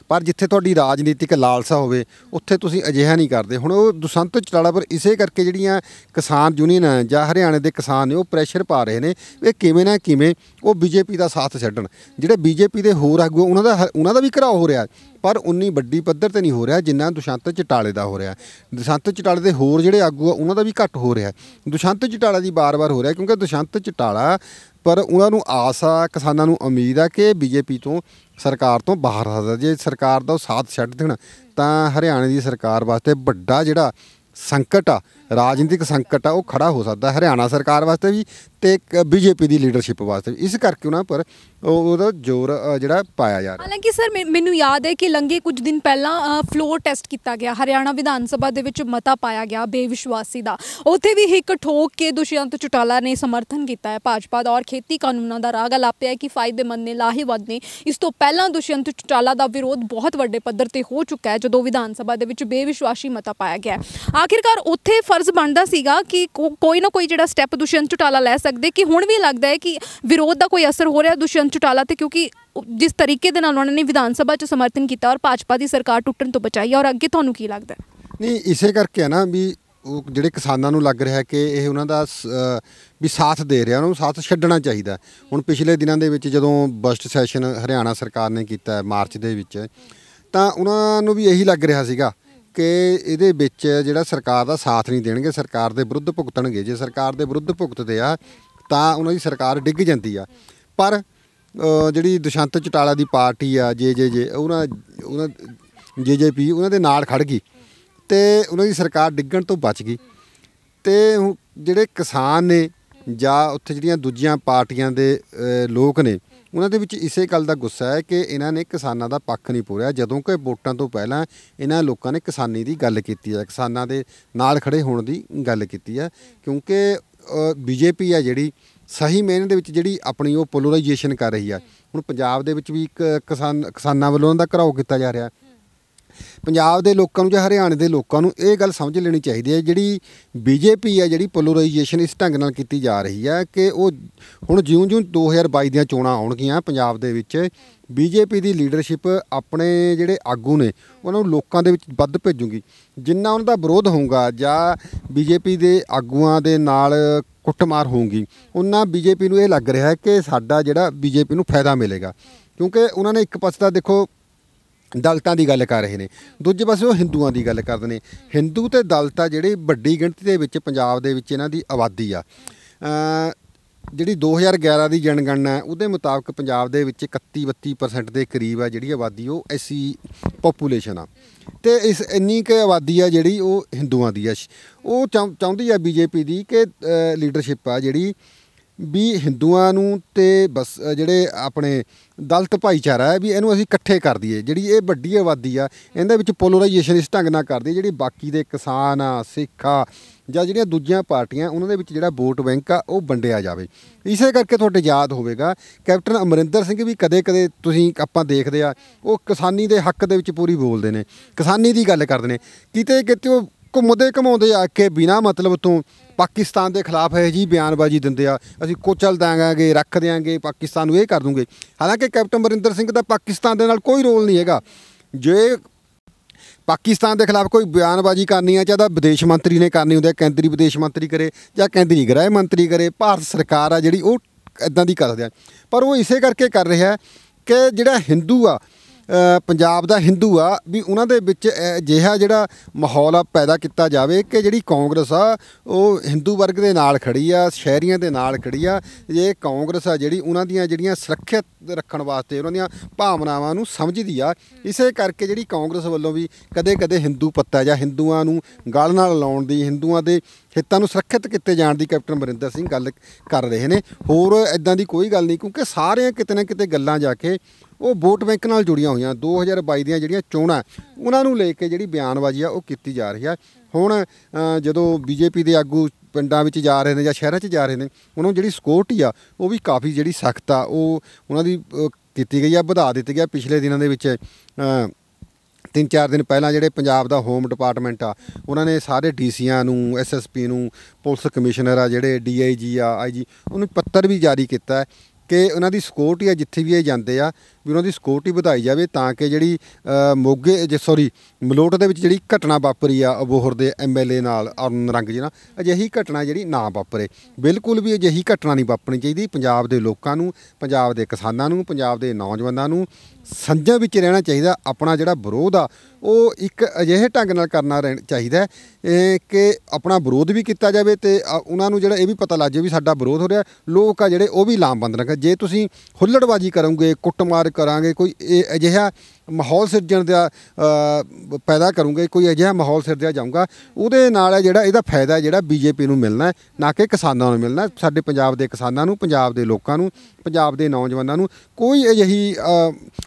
ਪਰ ਜਿੱਥੇ ਤੁਹਾਡੀ ਰਾਜਨੀਤਿਕ ਲਾਲਸਾ ਹੋਵੇ ਉੱਥੇ ਤੁਸੀਂ ਅਜਿਹਾ ਨਹੀਂ ਕਰਦੇ। ਹੁਣ ਉਹ ਦੁਸ਼ਯੰਤ ਚੌਟਾਲਾ ਪਰ ਇਸੇ ਕਰਕੇ ਜਿਹੜੀਆਂ ਕਿਸਾਨ ਯੂਨੀਅਨ ਜਾਂ ਹਰਿਆਣੇ ਦੇ ਕਿਸਾਨ ਨੇ ਉਹ ਪ੍ਰੈਸ਼ਰ ਪਾ ਰਹੇ ਨੇ ਵੀ ਕਿਵੇਂ ਨਾ ਕਿਵੇਂ ਉਹ ਬੀਜੇਪੀ ਦਾ ਸਾਥ ਛੱਡਣ। ਜਿਹੜੇ ਬੀਜੇਪੀ ਦੇ ਹੋਰ ਆਗੂ ਉਹਨਾਂ ਦਾ ਵੀ ਘਿਰਾਓ ਹੋ ਰਿਹਾ, ਪਰ ਉਨੀ ਵੱਡੀ ਪੱਧਰ ਤੇ ਨਹੀਂ ਹੋ ਰਿਹਾ ਜਿੰਨਾ ਦੁਸ਼ਯੰਤ ਚੌਟਾਲੇ ਦਾ ਹੋ ਰਿਹਾ। ਦੁਸ਼ਯੰਤ ਚੌਟਾਲੇ ਦੇ ਹੋਰ ਜਿਹੜੇ ਆਗੂ ਆ ਉਹਨਾਂ ਦਾ ਵੀ ਘੱਟ ਹੋ ਰਿਹਾ, ਦੁਸ਼ਯੰਤ ਚੌਟਾਲਾ ਦੀ ਬਾਰ-ਬਾਰ ਹੋ ਰਿਹਾ। ਕਿਉਂਕਿ ਦੁਸ਼ਯੰਤ ਚੌਟਾਲਾ ਪਰ ਉਹਨਾਂ ਨੂੰ ਆਸ ਆ, ਕਿਸਾਨਾਂ ਨੂੰ ਉਮੀਦ ਆ ਕਿ ਬੀਜੇਪੀ ਤੋਂ, ਸਰਕਾਰ ਤੋਂ ਬਾਹਰ ਆ ਸਕਦਾ। ਜੇ ਸਰਕਾਰ ਦਾ ਉਹ ਸਾਥ ਛੱਡ ਦੇਣ ਤਾਂ ਹਰਿਆਣੇ ਦੀ ਸਰਕਾਰ ਵਾਸਤੇ ਵੱਡਾ ਜਿਹੜਾ ਸੰਕਟ ਆ, ਰਾਜਨੀਤਿਕ ਸੰਕਟ ਆ, ਉਹ ਖੜਾ ਹੋ ਸਕਦਾ ਹਰਿਆਣਾ ਸਰਕਾਰ ਵਾਸਤੇ ਵੀ ਤੇ ਬੀਜੇਪੀ ਦੀ ਲੀਡਰਸ਼ਿਪ ਵਾਸਤੇ ਵੀ। ਇਸ ਕਰਕੇ ਉਹਨਾਂ ਪਰ ਉਹਦਾ ਜ਼ੋਰ ਜਿਹੜਾ ਪਾਇਆ ਜਾ ਰਿਹਾ। ਹਾਲਾਂਕਿ ਸਰ ਮੈਨੂੰ ਯਾਦ ਹੈ ਕਿ ਲੰਘੇ ਕੁਝ ਦਿਨ ਪਹਿਲਾਂ ਫਲੋਰ ਟੈਸਟ ਕੀਤਾ ਗਿਆ, ਹਰਿਆਣਾ ਵਿਧਾਨ ਸਭਾ ਦੇ ਵਿੱਚ ਮਤਾ ਪਾਇਆ ਗਿਆ ਬੇਵਿਸ਼ਵਾਸੀ ਦਾ। ਉੱਥੇ ਵੀ ਹਿੱਕ ਠੋਕ ਕੇ ਦੁਸ਼ਯੰਤ ਚੌਟਾਲਾ ਨੇ ਸਮਰਥਨ ਕੀਤਾ ਹੈ ਭਾਜਪਾ ਦਾ ਔਰ ਖੇਤੀ ਕਾਨੂੰਨਾਂ ਦਾ ਰਾਗ ਅਲਾਪਿਆ ਹੈ ਕਿ ਫਾਇਦੇਮੰਦ ਨੇ, ਲਾਹੇਵੰਦ ਨੇ। ਇਸ ਤੋਂ ਪਹਿਲਾਂ ਦੁਸ਼ਯੰਤ ਚੌਟਾਲਾ ਦਾ ਵਿਰੋਧ ਬਹੁਤ ਵੱਡੇ ਪੱਧਰ ਤੇ ਹੋ ਚੁੱਕਾ ਹੈ ਜਦੋਂ ਵਿਧਾਨ ਸਭਾ ਦੇ ਵਿੱਚ ਬੇਵਿਸ਼ਵਾਸੀ ਮਤਾ ਪਾਇਆ ਗਿਆ। ਆਖਿਰਕਾਰ ਉੱਥੇ ਫਰਜ਼ ਬਣਦਾ ਸੀਗਾ ਕਿ ਕੋਈ ਨਾ ਕੋਈ ਜਿਹੜਾ ਸਟੈਪ ਦੁਸ਼ਯੰਤ ਚੌਟਾਲਾ ਲੈ ਸਕਦੇ, ਕਿ ਹੁਣ ਵੀ ਲੱਗਦਾ ਹੈ ਕਿ ਵਿਰੋਧ ਦਾ ਕੋਈ ਅਸਰ ਹੋ ਰਿਹਾ ਦੁਸ਼ਯੰਤ ਚੌਟਾਲਾ ਤੇ, ਕਿਉਂਕਿ ਜਿਸ ਤਰੀਕੇ ਦੇ ਨਾਲ ਉਹਨਾਂ ਨੇ ਵਿਧਾਨ ਸਭਾ 'ਚ ਸਮਰਥਨ ਕੀਤਾ ਔਰ ਭਾਜਪਾ ਦੀ ਸਰਕਾਰ ਟੁੱਟਣ ਤੋਂ ਬਚਾਈ। ਔਰ ਅੱਗੇ ਤੁਹਾਨੂੰ ਕੀ ਲੱਗਦਾ? ਨਹੀਂ, ਇਸੇ ਕਰਕੇ ਹੈ ਨਾ ਵੀ ਉਹ ਜਿਹੜੇ ਕਿਸਾਨਾਂ ਨੂੰ ਲੱਗ ਰਿਹਾ ਕਿ ਇਹ ਉਹਨਾਂ ਦਾ ਵੀ ਸਾਥ ਦੇ ਰਿਹਾ, ਉਹਨਾਂ ਨੂੰ ਸਾਥ ਛੱਡਣਾ ਚਾਹੀਦਾ। ਹੁਣ ਪਿਛਲੇ ਦਿਨਾਂ ਦੇ ਵਿੱਚ ਜਦੋਂ ਬਜਟ ਸੈਸ਼ਨ ਹਰਿਆਣਾ ਸਰਕਾਰ ਨੇ ਕੀਤਾ ਮਾਰਚ ਦੇ ਵਿੱਚ, ਤਾਂ ਉਹਨਾਂ ਨੂੰ ਵੀ ਇਹੀ ਲੱਗ ਰਿਹਾ ਸੀਗਾ ਕਿ ਇਹਦੇ ਵਿੱਚ ਜਿਹੜਾ ਸਰਕਾਰ ਦਾ ਸਾਥ ਨਹੀਂ ਦੇਣਗੇ, ਸਰਕਾਰ ਦੇ ਵਿਰੁੱਧ ਭੁਗਤਣਗੇ। ਜੇ ਸਰਕਾਰ ਦੇ ਵਿਰੁੱਧ ਭੁਗਤਦੇ ਆ ਤਾਂ ਉਹਨਾਂ ਦੀ ਸਰਕਾਰ ਡਿੱਗ ਜਾਂਦੀ ਆ। ਪਰ ਜਿਹੜੀ ਦੁਸ਼ਯੰਤ ਚੌਟਾਲਾ ਦੀ ਪਾਰਟੀ ਆ ਉਹਨਾਂ JJP ਉਹਨਾਂ ਦੇ ਨਾਲ ਖੜ ਗਈ ਤੇ ਉਹਨਾਂ ਦੀ ਸਰਕਾਰ ਡਿੱਗਣ ਤੋਂ ਬਚ ਗਈ। ਤੇ ਜਿਹੜੇ ਕਿਸਾਨ ਨੇ ਜਾਂ ਉੱਥੇ ਜਿਹੜੀਆਂ ਦੂਜੀਆਂ ਪਾਰਟੀਆਂ ਦੇ ਲੋਕ ਨੇ, ਉਹਨਾਂ ਦੇ ਵਿੱਚ ਇਸੇ ਗੱਲ ਦਾ ਗੁੱਸਾ ਹੈ ਕਿ ਇਹਨਾਂ ਨੇ ਕਿਸਾਨਾਂ ਦਾ ਪੱਖ ਨਹੀਂ ਪੂਰਿਆ, ਜਦੋਂ ਕਿ ਵੋਟਾਂ ਤੋਂ ਪਹਿਲਾਂ ਇਹਨਾਂ ਲੋਕਾਂ ਨੇ ਕਿਸਾਨੀ ਦੀ ਗੱਲ ਕੀਤੀ ਹੈ, ਕਿਸਾਨਾਂ ਦੇ ਨਾਲ ਖੜੇ ਹੋਣ ਦੀ ਗੱਲ ਕੀਤੀ ਹੈ। ਕਿਉਂਕਿ BJP ਆ ਜਿਹੜੀ ਸਹੀ ਮਾਇਨੇ ਦੇ ਵਿੱਚ ਜਿਹੜੀ ਆਪਣੀ ਉਹ ਪੋਲਰਾਈਜੇਸ਼ਨ ਕਰ ਰਹੀ ਆ। ਹੁਣ ਪੰਜਾਬ ਦੇ ਵਿੱਚ ਵੀ ਇੱਕ ਕਿਸਾਨਾਂ ਵੱਲੋਂ ਉਹਦਾ ਘਿਰਾਓ ਕੀਤਾ ਜਾ ਰਿਹਾ। ਪੰਜਾਬ ਦੇ ਲੋਕਾਂ ਨੂੰ ਜਾਂ ਹਰਿਆਣੇ ਦੇ ਲੋਕਾਂ ਨੂੰ ਇਹ ਗੱਲ ਸਮਝ ਲੈਣੀ ਚਾਹੀਦੀ ਹੈ, ਜਿਹੜੀ BJP ਹੈ, ਜਿਹੜੀ ਪੋਲਰਾਈਜੇਸ਼ਨ ਇਸ ਢੰਗ ਨਾਲ ਕੀਤੀ ਜਾ ਰਹੀ ਹੈ ਕਿ ਉਹ ਹੁਣ ਜਿਉਂ-ਜਿਉਂ 2022 ਦੀਆਂ ਚੋਣਾਂ ਆਉਣਗੀਆਂ ਪੰਜਾਬ ਦੇ ਵਿੱਚ, BJP ਦੀ ਲੀਡਰਸ਼ਿਪ ਆਪਣੇ ਜਿਹੜੇ ਆਗੂ ਨੇ ਉਹਨਾਂ ਨੂੰ ਲੋਕਾਂ ਦੇ ਵਿੱਚ ਵੱਧ ਭੇਜੂਗੀ। ਜਿੰਨਾ ਉਹਨਾਂ ਦਾ ਵਿਰੋਧ ਹੋਊਗਾ ਜਾਂ BJP ਦੇ ਆਗੂਆਂ ਦੇ ਨਾਲ ਕੁੱਟਮਾਰ ਹੋਊਗੀ, ਉਹਨਾਂ BJP ਨੂੰ ਇਹ ਲੱਗ ਰਿਹਾ ਕਿ ਸਾਡਾ ਜਿਹੜਾ BJP ਨੂੰ ਫਾਇਦਾ ਮਿਲੇਗਾ। ਕਿਉਂਕਿ ਉਹਨਾਂ ਨੇ ਇੱਕ ਪਾਸੇ ਤਾਂ ਦੇਖੋ ਦਲਿਤਾਂ ਦੀ ਗੱਲ ਕਰ ਰਹੇ ਨੇ, ਦੂਜੇ ਪਾਸੇ ਉਹ ਹਿੰਦੂਆਂ ਦੀ ਗੱਲ ਕਰਦੇ ਨੇ। ਹਿੰਦੂ ਤੇ ਦਲਿਤ ਆ ਜਿਹੜੇ ਵੱਡੀ ਗਿਣਤੀ ਦੇ ਵਿੱਚ ਪੰਜਾਬ ਦੇ ਵਿੱਚ ਇਹਨਾਂ ਦੀ ਆਬਾਦੀ ਆ। ਜਿਹੜੀ 2011 ਦੀ ਜਨਗਣਨਾ ਹੈ ਉਹਦੇ ਮੁਤਾਬਕ ਪੰਜਾਬ ਦੇ ਵਿੱਚ 31-32% ਦੇ ਕਰੀਬ ਆ ਜਿਹੜੀ ਆਬਾਦੀ ਉਹ ਐਸੀ ਪੋਪੂਲੇਸ਼ਨ ਆ ਤੇ ਇਸ ਇੰਨੀ ਕੁ ਆਬਾਦੀ ਆ ਜਿਹੜੀ ਉਹ ਹਿੰਦੂਆਂ ਦੀ ਆ। ਉਹ ਚਾਹੁੰਦੀ ਆ ਬੀਜੇਪੀ ਦੀ ਕਿ ਲੀਡਰਸ਼ਿਪ ਆ ਜਿਹੜੀ ਵੀ ਹਿੰਦੂਆਂ ਨੂੰ ਤੇ ਬਸ ਜਿਹੜੇ ਆਪਣੇ ਦਲਿਤ ਭਾਈਚਾਰਾ ਹੈ ਵੀ ਇਹਨੂੰ ਅਸੀਂ ਇਕੱਠੇ ਕਰ ਦਈਏ। ਜਿਹੜੀ ਇਹ ਵੱਡੀ ਆਬਾਦੀ ਆ ਇਹਦੇ ਵਿੱਚ ਪੋਲਰਾਈਜੇਸ਼ਨ ਇਸ ਢੰਗ ਨਾਲ ਕਰਦੀ ਜਿਹੜੀ ਬਾਕੀ ਦੇ ਕਿਸਾਨ ਆ ਸਿੱਖ ਆ ਜਾਂ ਜਿਹੜੀਆਂ ਦੂਜੀਆਂ ਪਾਰਟੀਆਂ ਉਹਨਾਂ ਦੇ ਵਿੱਚ ਜਿਹੜਾ ਵੋਟ ਬੈਂਕ ਆ ਉਹ ਵੰਡਿਆ ਜਾਵੇ। ਇਸੇ ਕਰਕੇ ਤੁਹਾਡੇ ਯਾਦ ਹੋਵੇਗਾ ਕੈਪਟਨ ਅਮਰਿੰਦਰ ਸਿੰਘ ਵੀ ਕਦੇ ਤੁਸੀਂ ਆਪਾਂ ਦੇਖਦੇ ਆ ਉਹ ਕਿਸਾਨੀ ਦੇ ਹੱਕ ਦੇ ਵਿੱਚ ਪੂਰੀ ਬੋਲਦੇ ਨੇ, ਕਿਸਾਨੀ ਦੀ ਗੱਲ ਕਰਦੇ ਨੇ। ਕਿਤੇ ਉਹ ਘੁੰਮਦੇ ਘਮਾਉਂਦੇ ਆ ਕੇ ਬਿਨਾਂ ਮਤਲਬ ਤੋਂ ਪਾਕਿਸਤਾਨ ਦੇ ਖਿਲਾਫ ਇਹੋ ਜਿਹੀ ਬਿਆਨਬਾਜ਼ੀ ਦਿੰਦੇ ਆ, ਅਸੀਂ ਕੁਚਲ ਦਾਂਗੇ, ਰੱਖ ਦਿਆਂਗੇ ਪਾਕਿਸਤਾਨ ਨੂੰ, ਇਹ ਕਰ ਦੂੰਗੇ। ਹਾਲਾਂਕਿ ਕੈਪਟਨ ਅਮਰਿੰਦਰ ਸਿੰਘ ਦਾ ਪਾਕਿਸਤਾਨ ਦੇ ਨਾਲ ਕੋਈ ਰੋਲ ਨਹੀਂ ਹੈਗਾ। ਜੇ ਪਾਕਿਸਤਾਨ ਦੇ ਖਿਲਾਫ ਕੋਈ ਬਿਆਨਬਾਜ਼ੀ ਕਰਨੀ ਹੈ, ਚਾਹੇ ਤਾਂ ਵਿਦੇਸ਼ ਮੰਤਰੀ ਨੇ ਕਰਨੀ ਹੁੰਦੀ ਹੈ, ਕੇਂਦਰੀ ਵਿਦੇਸ਼ ਮੰਤਰੀ ਕਰੇ ਜਾਂ ਕੇਂਦਰੀ ਗ੍ਰਹਿ ਮੰਤਰੀ ਕਰੇ, ਭਾਰਤ ਸਰਕਾਰ ਆ ਜਿਹੜੀ ਉਹ ਇੱਦਾਂ ਦੀ ਕਰਦੇ ਆ। ਪਰ ਉਹ ਇਸੇ ਕਰਕੇ ਕਰ ਰਿਹਾ ਕਿ ਜਿਹੜਾ ਹਿੰਦੂ ਆ ਪੰਜਾਬ ਦਾ ਹਿੰਦੂ ਆ ਵੀ ਉਹਨਾਂ ਦੇ ਵਿੱਚ ਅਜਿਹਾ ਜਿਹੜਾ ਮਾਹੌਲ ਆ ਪੈਦਾ ਕੀਤਾ ਜਾਵੇ ਕਿ ਜਿਹੜੀ ਕਾਂਗਰਸ ਆ ਉਹ ਹਿੰਦੂ ਵਰਗ ਦੇ ਨਾਲ ਖੜੀ ਆ, ਸ਼ਹਿਰੀਆਂ ਦੇ ਨਾਲ ਖੜੀ ਆ। ਇਹ ਕਾਂਗਰਸ ਆ ਜਿਹੜੀ ਉਹਨਾਂ ਦੀਆਂ ਜਿਹੜੀਆਂ ਸੁਰੱਖਿਅਤ ਰੱਖਣ ਵਾਸਤੇ ਉਹਨਾਂ ਦੀਆਂ ਭਾਵਨਾਵਾਂ ਨੂੰ ਸਮਝਦੀ ਆ। ਇਸੇ ਕਰਕੇ ਜਿਹੜੀ ਕਾਂਗਰਸ ਵੱਲੋਂ ਵੀ ਕਦੇ ਹਿੰਦੂ ਪੱਤਾ ਜਾਂ ਹਿੰਦੂਆਂ ਨੂੰ ਗਲ ਨਾਲ ਲਾਉਣ ਦੀ, ਹਿੰਦੂਆਂ ਦੇ ਹਿੱਤਾਂ ਨੂੰ ਸੁਰੱਖਿਅਤ ਕੀਤੇ ਜਾਣ ਦੀ ਕੈਪਟਨ ਅਮਰਿੰਦਰ ਸਿੰਘ ਗੱਲ ਕਰ ਰਹੇ ਨੇ। ਹੋਰ ਇੱਦਾਂ ਦੀ ਕੋਈ ਗੱਲ ਨਹੀਂ, ਕਿਉਂਕਿ ਸਾਰੀਆਂ ਕਿਤੇ ਨਾ ਕਿਤੇ ਗੱਲਾਂ ਜਾ ਕੇ ਉਹ ਵੋਟ ਬੈਂਕ ਨਾਲ ਜੁੜੀਆਂ ਹੋਈਆਂ। 2022 ਦੀਆਂ ਜਿਹੜੀਆਂ ਚੋਣਾਂ ਉਹਨਾਂ ਨੂੰ ਲੈ ਕੇ ਜਿਹੜੀ ਬਿਆਨਬਾਜ਼ੀ ਆ ਉਹ ਕੀਤੀ ਜਾ ਰਹੀ ਆ। ਹੁਣ ਜਦੋਂ ਬੀਜੇਪੀ ਦੇ ਆਗੂ ਪਿੰਡਾਂ ਵਿੱਚ ਜਾ ਰਹੇ ਨੇ ਜਾਂ ਸ਼ਹਿਰਾਂ 'ਚ ਜਾ ਰਹੇ ਨੇ, ਉਹਨਾਂ ਨੂੰ ਜਿਹੜੀ ਸਿਕਿਉਰਟੀ ਆ ਉਹ ਵੀ ਕਾਫੀ ਜਿਹੜੀ ਸਖਤ ਆ ਉਹ ਉਹਨਾਂ ਦੀ ਕੀਤੀ ਗਈ ਆ, ਵਧਾ ਦਿੱਤੀ ਗਿਆ। ਪਿਛਲੇ ਦਿਨਾਂ ਦੇ ਵਿੱਚ 3-4 ਦਿਨ ਪਹਿਲਾਂ ਜਿਹੜੇ ਪੰਜਾਬ ਦਾ ਹੋਮ ਡਿਪਾਰਟਮੈਂਟ ਆ ਉਹਨਾਂ ਨੇ ਸਾਰੇ ਡੀਸੀਆਂ ਨੂੰ, ਐਸਐਸਪੀ ਨੂੰ, ਪੁਲਿਸ ਕਮਿਸ਼ਨਰ ਆ ਜਿਹੜੇ DIG ਆ, IG ਉਹਨੂੰ ਪੱਤਰ ਵੀ ਜਾਰੀ ਕੀਤਾ ਕਿ ਉਹਨਾਂ ਦੀ ਸਿਕਿਉਰਟੀ ਆ ਜਿੱਥੇ ਵੀ ਇਹ ਜਾਂਦੇ ਆ ਵੀ ਉਹਨਾਂ ਦੀ ਸਿਕਿਉਰਟੀ ਵਧਾਈ ਜਾਵੇ ਤਾਂ ਕਿ ਜਿਹੜੀ ਮਲੋਟ ਦੇ ਵਿੱਚ ਜਿਹੜੀ ਘਟਨਾ ਵਾਪਰੀ ਆ ਅਬੋਹਰ ਦੇ MLA ਨਾਲ ਅਰੁਣ ਰੰਗ ਜੀ ਨਾਲ, ਅਜਿਹੀ ਘਟਨਾ ਜਿਹੜੀ ਨਾ ਵਾਪਰੇ। ਬਿਲਕੁਲ ਵੀ ਅਜਿਹੀ ਘਟਨਾ ਨਹੀਂ ਵਾਪਰਨੀ ਚਾਹੀਦੀ। ਪੰਜਾਬ ਦੇ ਲੋਕਾਂ ਨੂੰ, ਪੰਜਾਬ ਦੇ ਕਿਸਾਨਾਂ ਨੂੰ, ਪੰਜਾਬ ਦੇ ਨੌਜਵਾਨਾਂ ਨੂੰ ਸੰਜਮ ਵਿੱਚ ਰਹਿਣਾ ਚਾਹੀਦਾ। ਆਪਣਾ ਜਿਹੜਾ ਵਿਰੋਧ ਆ ਉਹ ਇੱਕ ਅਜਿਹੇ ਢੰਗ ਨਾਲ ਕਰਨਾ ਚਾਹੀਦਾ ਕਿ ਆਪਣਾ ਵਿਰੋਧ ਵੀ ਕੀਤਾ ਜਾਵੇ ਤੇ ਉਹਨਾਂ ਨੂੰ ਜਿਹੜਾ ਇਹ ਵੀ ਪਤਾ ਲੱਗ ਜਾਵੇ ਵੀ ਸਾਡਾ ਵਿਰੋਧ ਹੋ ਰਿਹਾ। ਲੋਕ ਆ ਜਿਹੜੇ ਉਹ ਵੀ ਲਾਮਬੰਦ ਰੱਖਣ। ਜੇ ਤੁਸੀਂ ਹੁੱਲੜਬਾਜ਼ੀ ਕਰੋਗੇ, ਕੁੱਟਮਾਰ ਕਰਾਂਗੇ, ਕੋਈ ਅਜਿਹਾ ਮਾਹੌਲ ਸਿਰਜਣ ਦਾ ਪੈਦਾ ਕਰੂੰਗੇ, ਕੋਈ ਅਜਿਹਾ ਮਾਹੌਲ ਸਿਰਜਿਆ ਜਾਊਗਾ, ਉਹਦੇ ਨਾਲ ਜਿਹੜਾ ਇਹਦਾ ਫਾਇਦਾ ਜਿਹੜਾ BJP ਨੂੰ ਮਿਲਣਾ ਨਾ ਕਿ ਕਿਸਾਨਾਂ ਨੂੰ ਮਿਲਣਾ। ਸਾਡੇ ਪੰਜਾਬ ਦੇ ਕਿਸਾਨਾਂ ਨੂੰ, ਪੰਜਾਬ ਦੇ ਲੋਕਾਂ ਨੂੰ, ਪੰਜਾਬ ਦੇ ਨੌਜਵਾਨਾਂ ਨੂੰ ਕੋਈ ਅਜਿਹੀ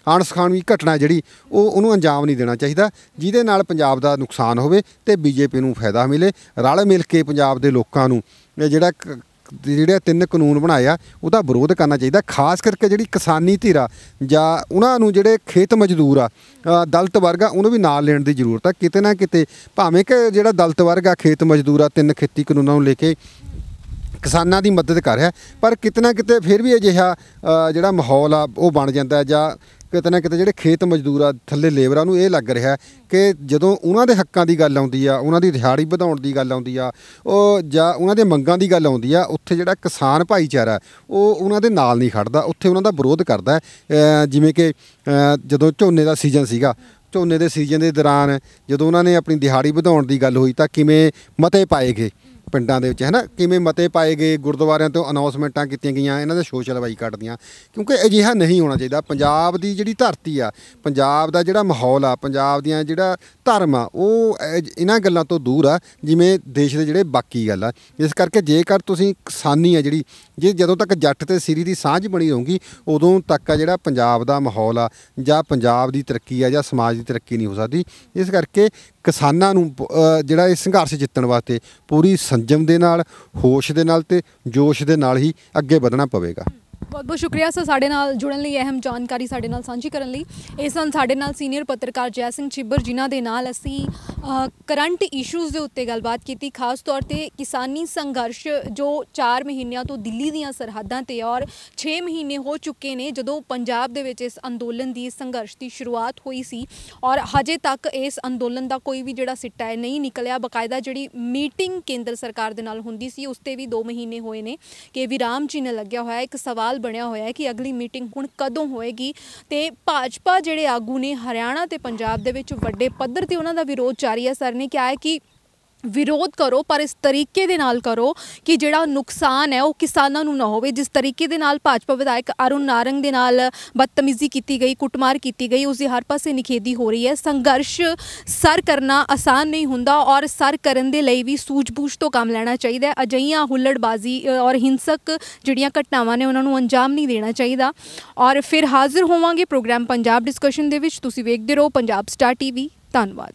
ਅਣਸਖਾਵੀ ਘਟਨਾ ਜਿਹੜੀ ਉਹਨੂੰ ਅੰਜਾਮ ਨਹੀਂ ਦੇਣਾ ਚਾਹੀਦਾ ਜਿਹਦੇ ਨਾਲ ਪੰਜਾਬ ਦਾ ਨੁਕਸਾਨ ਹੋਵੇ ਤੇ BJP ਨੂੰ ਫਾਇਦਾ ਮਿਲੇ। ਰਲ ਮਿਲ ਕੇ ਪੰਜਾਬ ਦੇ ਲੋਕਾਂ ਨੂੰ ਜਿਹੜੇ 3 ਕਾਨੂੰਨ ਬਣਾਏ ਆ ਉਹਦਾ ਵਿਰੋਧ ਕਰਨਾ ਚਾਹੀਦਾ। ਖਾਸ ਕਰਕੇ ਜਿਹੜੀ ਕਿਸਾਨੀ ਧਿਰ ਆ ਜਾਂ ਉਹਨਾਂ ਨੂੰ ਜਿਹੜੇ ਖੇਤ ਮਜ਼ਦੂਰ ਆ, ਦਲਿਤ ਵਰਗ ਆ, ਉਹਨੂੰ ਵੀ ਨਾਲ ਲੈਣ ਦੀ ਜ਼ਰੂਰਤ ਆ। ਕਿਤੇ ਨਾ ਕਿਤੇ ਭਾਵੇਂ ਕਿ ਜਿਹੜਾ ਦਲਿਤ ਵਰਗ ਆ, ਖੇਤ ਮਜ਼ਦੂਰ ਆ, 3 ਖੇਤੀ ਕਾਨੂੰਨਾਂ ਨੂੰ ਲੈ ਕੇ ਕਿਸਾਨਾਂ ਦੀ ਮਦਦ ਕਰ ਰਿਹਾ, ਪਰ ਕਿਤੇ ਨਾ ਕਿਤੇ ਫਿਰ ਵੀ ਅਜਿਹਾ ਜਿਹੜਾ ਮਾਹੌਲ ਆ ਉਹ ਬਣ ਜਾਂਦਾ ਜਾਂ ਕਿਤੇ ਨਾ ਕਿਤੇ ਜਿਹੜੇ ਖੇਤ ਮਜ਼ਦੂਰ ਆ, ਥੱਲੇ ਲੇਬਰਾਂ ਨੂੰ ਇਹ ਲੱਗ ਰਿਹਾ ਕਿ ਜਦੋਂ ਉਹਨਾਂ ਦੇ ਹੱਕਾਂ ਦੀ ਗੱਲ ਆਉਂਦੀ ਆ, ਉਹਨਾਂ ਦੀ ਦਿਹਾੜੀ ਵਧਾਉਣ ਦੀ ਗੱਲ ਆਉਂਦੀ ਆ, ਉਹ ਜਾਂ ਉਹਨਾਂ ਦੇ ਮੰਗਾਂ ਦੀ ਗੱਲ ਆਉਂਦੀ ਆ, ਉੱਥੇ ਜਿਹੜਾ ਕਿਸਾਨ ਭਾਈਚਾਰਾ ਉਹ ਉਹਨਾਂ ਦੇ ਨਾਲ ਨਹੀਂ ਖੜਦਾ, ਉੱਥੇ ਉਹਨਾਂ ਦਾ ਵਿਰੋਧ ਕਰਦਾ। ਜਿਵੇਂ ਕਿ ਜਦੋਂ ਝੋਨੇ ਦਾ ਸੀਜ਼ਨ ਸੀਗਾ, ਝੋਨੇ ਦੇ ਸੀਜ਼ਨ ਦੇ ਦੌਰਾਨ ਜਦੋਂ ਉਹਨਾਂ ਨੇ ਆਪਣੀ ਦਿਹਾੜੀ ਵਧਾਉਣ ਦੀ ਗੱਲ ਹੋਈ ਤਾਂ ਕਿਵੇਂ ਮਤੇ ਪਾਏ ਗਏ ਪਿੰਡਾਂ ਦੇ ਵਿੱਚ, ਹੈ ਨਾ, ਕਿਵੇਂ ਮਤੇ ਪਾਏ ਗਏ, ਗੁਰਦੁਆਰਿਆਂ ਤੋਂ ਅਨਾਉਂਸਮੈਂਟਾਂ ਕੀਤੀਆਂ ਗਈਆਂ ਇਹਨਾਂ ਦੇ ਸੋਸ਼ਲ ਬਾਈਕਾਟ ਦੀਆਂ। ਕਿਉਂਕਿ ਅਜਿਹਾ ਨਹੀਂ ਹੋਣਾ ਚਾਹੀਦਾ। ਪੰਜਾਬ ਦੀ ਜਿਹੜੀ ਧਰਤੀ ਆ, ਪੰਜਾਬ ਦਾ ਜਿਹੜਾ ਮਾਹੌਲ ਆ, ਪੰਜਾਬ ਦੀਆਂ ਜਿਹੜਾ ਧਰਮ ਆ, ਉਹ ਇਹਨਾਂ ਗੱਲਾਂ ਤੋਂ ਦੂਰ ਆ ਜਿਵੇਂ ਦੇਸ਼ ਦੇ ਜਿਹੜੇ ਬਾਕੀ ਗੱਲ ਆ। ਇਸ ਕਰਕੇ ਜੇਕਰ ਤੁਸੀਂ ਕਿਸਾਨੀ ਆ ਜਿਹੜੀ ਜਦੋਂ ਤੱਕ ਜੱਟ ਤੇ ਸਿਰੀ ਦੀ ਸਾਂਝ ਬਣੀ ਰਹੂਗੀ ਉਦੋਂ ਤੱਕ ਆ ਜਿਹੜਾ ਪੰਜਾਬ ਦਾ ਮਾਹੌਲ ਆ ਜਾਂ ਪੰਜਾਬ ਦੀ ਤਰੱਕੀ ਆ ਜਾਂ ਸਮਾਜ ਦੀ ਤਰੱਕੀ ਨਹੀਂ ਹੋ ਸਕਦੀ। ਇਸ ਕਰਕੇ ਕਿਸਾਨਾਂ ਨੂੰ ਜਿਹੜਾ ਇਹ ਸੰਘਰਸ਼ ਜਿੱਤਣ ਵਾਸਤੇ ਪੂਰੀ ਸੰਜਮ ਦੇ ਨਾਲ, ਹੋਸ਼ ਦੇ ਨਾਲ ਤੇ ਜੋਸ਼ ਦੇ ਨਾਲ ਹੀ ਅੱਗੇ ਵਧਣਾ ਪਵੇਗਾ। ਬਹੁਤ ਬਹੁਤ ਸ਼ੁਕਰੀਆ ਸਰ ਸਾਡੇ ਨਾਲ ਜੁੜਨ ਲਈ, ਅਹਿਮ ਜਾਣਕਾਰੀ ਸਾਡੇ ਨਾਲ ਸਾਂਝੀ ਕਰਨ ਲਈ। ਇਸ ਸਨ ਸਾਡੇ ਨਾਲ ਸੀਨੀਅਰ ਪੱਤਰਕਾਰ ਜੈ ਸਿੰਘ ਛਿੱਬਰ, ਜਿਨ੍ਹਾਂ ਦੇ ਨਾਲ ਅਸੀਂ ਕਰੰਟ ਇਸ਼ੂਜ਼ ਦੇ ਉੱਤੇ ਗੱਲਬਾਤ ਕੀਤੀ, ਖਾਸ ਤੌਰ ਤੇ ਕਿਸਾਨੀ ਸੰਘਰਸ਼ ਜੋ 4 ਮਹੀਨਿਆਂ ਤੋਂ ਦਿੱਲੀ ਦੀਆਂ ਸਰਹੱਦਾਂ ਤੇ ਔਰ 6 ਮਹੀਨੇ ਹੋ ਚੁੱਕੇ ਨੇ ਜਦੋਂ ਪੰਜਾਬ ਦੇ ਵਿੱਚ ਇਸ ਅੰਦੋਲਨ ਦੀ, ਸੰਘਰਸ਼ ਦੀ ਸ਼ੁਰੂਆਤ ਹੋਈ ਸੀ ਔਰ ਹਜੇ ਤੱਕ ਇਸ ਅੰਦੋਲਨ ਦਾ ਕੋਈ ਵੀ ਜਿਹੜਾ ਸਿੱਟਾ ਹੈ ਨਹੀਂ ਨਿਕਲਿਆ। ਬਾਕਾਇਦਾ ਜਿਹੜੀ ਮੀਟਿੰਗ ਕੇਂਦਰ ਸਰਕਾਰ ਦੇ ਨਾਲ ਹੁੰਦੀ ਸੀ ਉਸ 'ਤੇ ਵੀ 2 ਮਹੀਨੇ ਹੋਏ ਨੇ ਕਿ ਵਿਰਾਮ ਚਿੰਨ੍ਹ ਲੱਗਿਆ ਹੋਇਆ। ਇੱਕ ਸਵਾਲ ਬਣਿਆ ਹੋਇਆ ਹੈ ਕਿ ਅਗਲੀ ਮੀਟਿੰਗ ਹੁਣ ਕਦੋਂ ਹੋਏਗੀ। ਤੇ ਭਾਜਪਾ ਜਿਹੜੇ ਆਗੂ ਨੇ ਹਰਿਆਣਾ ਤੇ ਪੰਜਾਬ ਦੇ ਵਿੱਚ ਵੱਡੇ ਪੱਧਰ ਤੇ ਉਹਨਾਂ ਦਾ ਵਿਰੋਧ ਜਾਰੀ ਹੈ। ਸਰ ਨੇ ਕਿਹਾ ਹੈ ਕਿ ਵਿਰੋਧ ਕਰੋ, ਪਰ ਇਸ ਤਰੀਕੇ ਦੇ ਨਾਲ ਕਰੋ ਕਿ ਜਿਹੜਾ ਨੁਕਸਾਨ ਹੈ ਉਹ ਕਿਸਾਨਾਂ ਨੂੰ ਨਾ ਹੋਵੇ। ਜਿਸ ਤਰੀਕੇ ਦੇ ਨਾਲ ਭਾਜਪਾ ਵਿਧਾਇਕ ਅਰੁਣ ਨਾਰੰਗ ਦੇ ਨਾਲ ਬਦਤਮੀਜ਼ੀ ਕੀਤੀ ਗਈ, ਕੁੱਟਮਾਰ ਕੀਤੀ ਗਈ, ਉਸ ਦੀ ਹਰ ਪਾਸੇ ਨਿਖੇਧੀ ਹੋ ਰਹੀ ਹੈ। ਸੰਘਰਸ਼ ਸਰ ਕਰਨਾ ਆਸਾਨ ਨਹੀਂ ਹੁੰਦਾ ਔਰ ਸਰ ਕਰਨ ਦੇ ਲਈ ਵੀ ਸੂਝ-ਬੂਝ ਤੋਂ ਕੰਮ ਲੈਣਾ ਚਾਹੀਦਾ ਹੈ। ਅਜਿਹੀਆਂ ਹੁੱਲੜਬਾਜ਼ੀ ਔਰ ਹਿੰਸਕ ਜਿਹੜੀਆਂ ਘਟਨਾਵਾਂ ਨੇ ਉਹਨਾਂ ਨੂੰ ਅੰਜਾਮ ਨਹੀਂ ਦੇਣਾ ਚਾਹੀਦਾ। ਔਰ ਫਿਰ ਹਾਜ਼ਰ ਹੋਵਾਂਗੇ ਪ੍ਰੋਗਰਾਮ ਪੰਜਾਬ ਡਿਸਕਸ਼ਨ ਦੇ ਵਿੱਚ। ਤੁਸੀਂ ਵੇਖਦੇ ਰਹੋ ਪੰਜਾਬ ਸਟਾਰ ਟੀਵੀ। ਧੰਨਵਾਦ।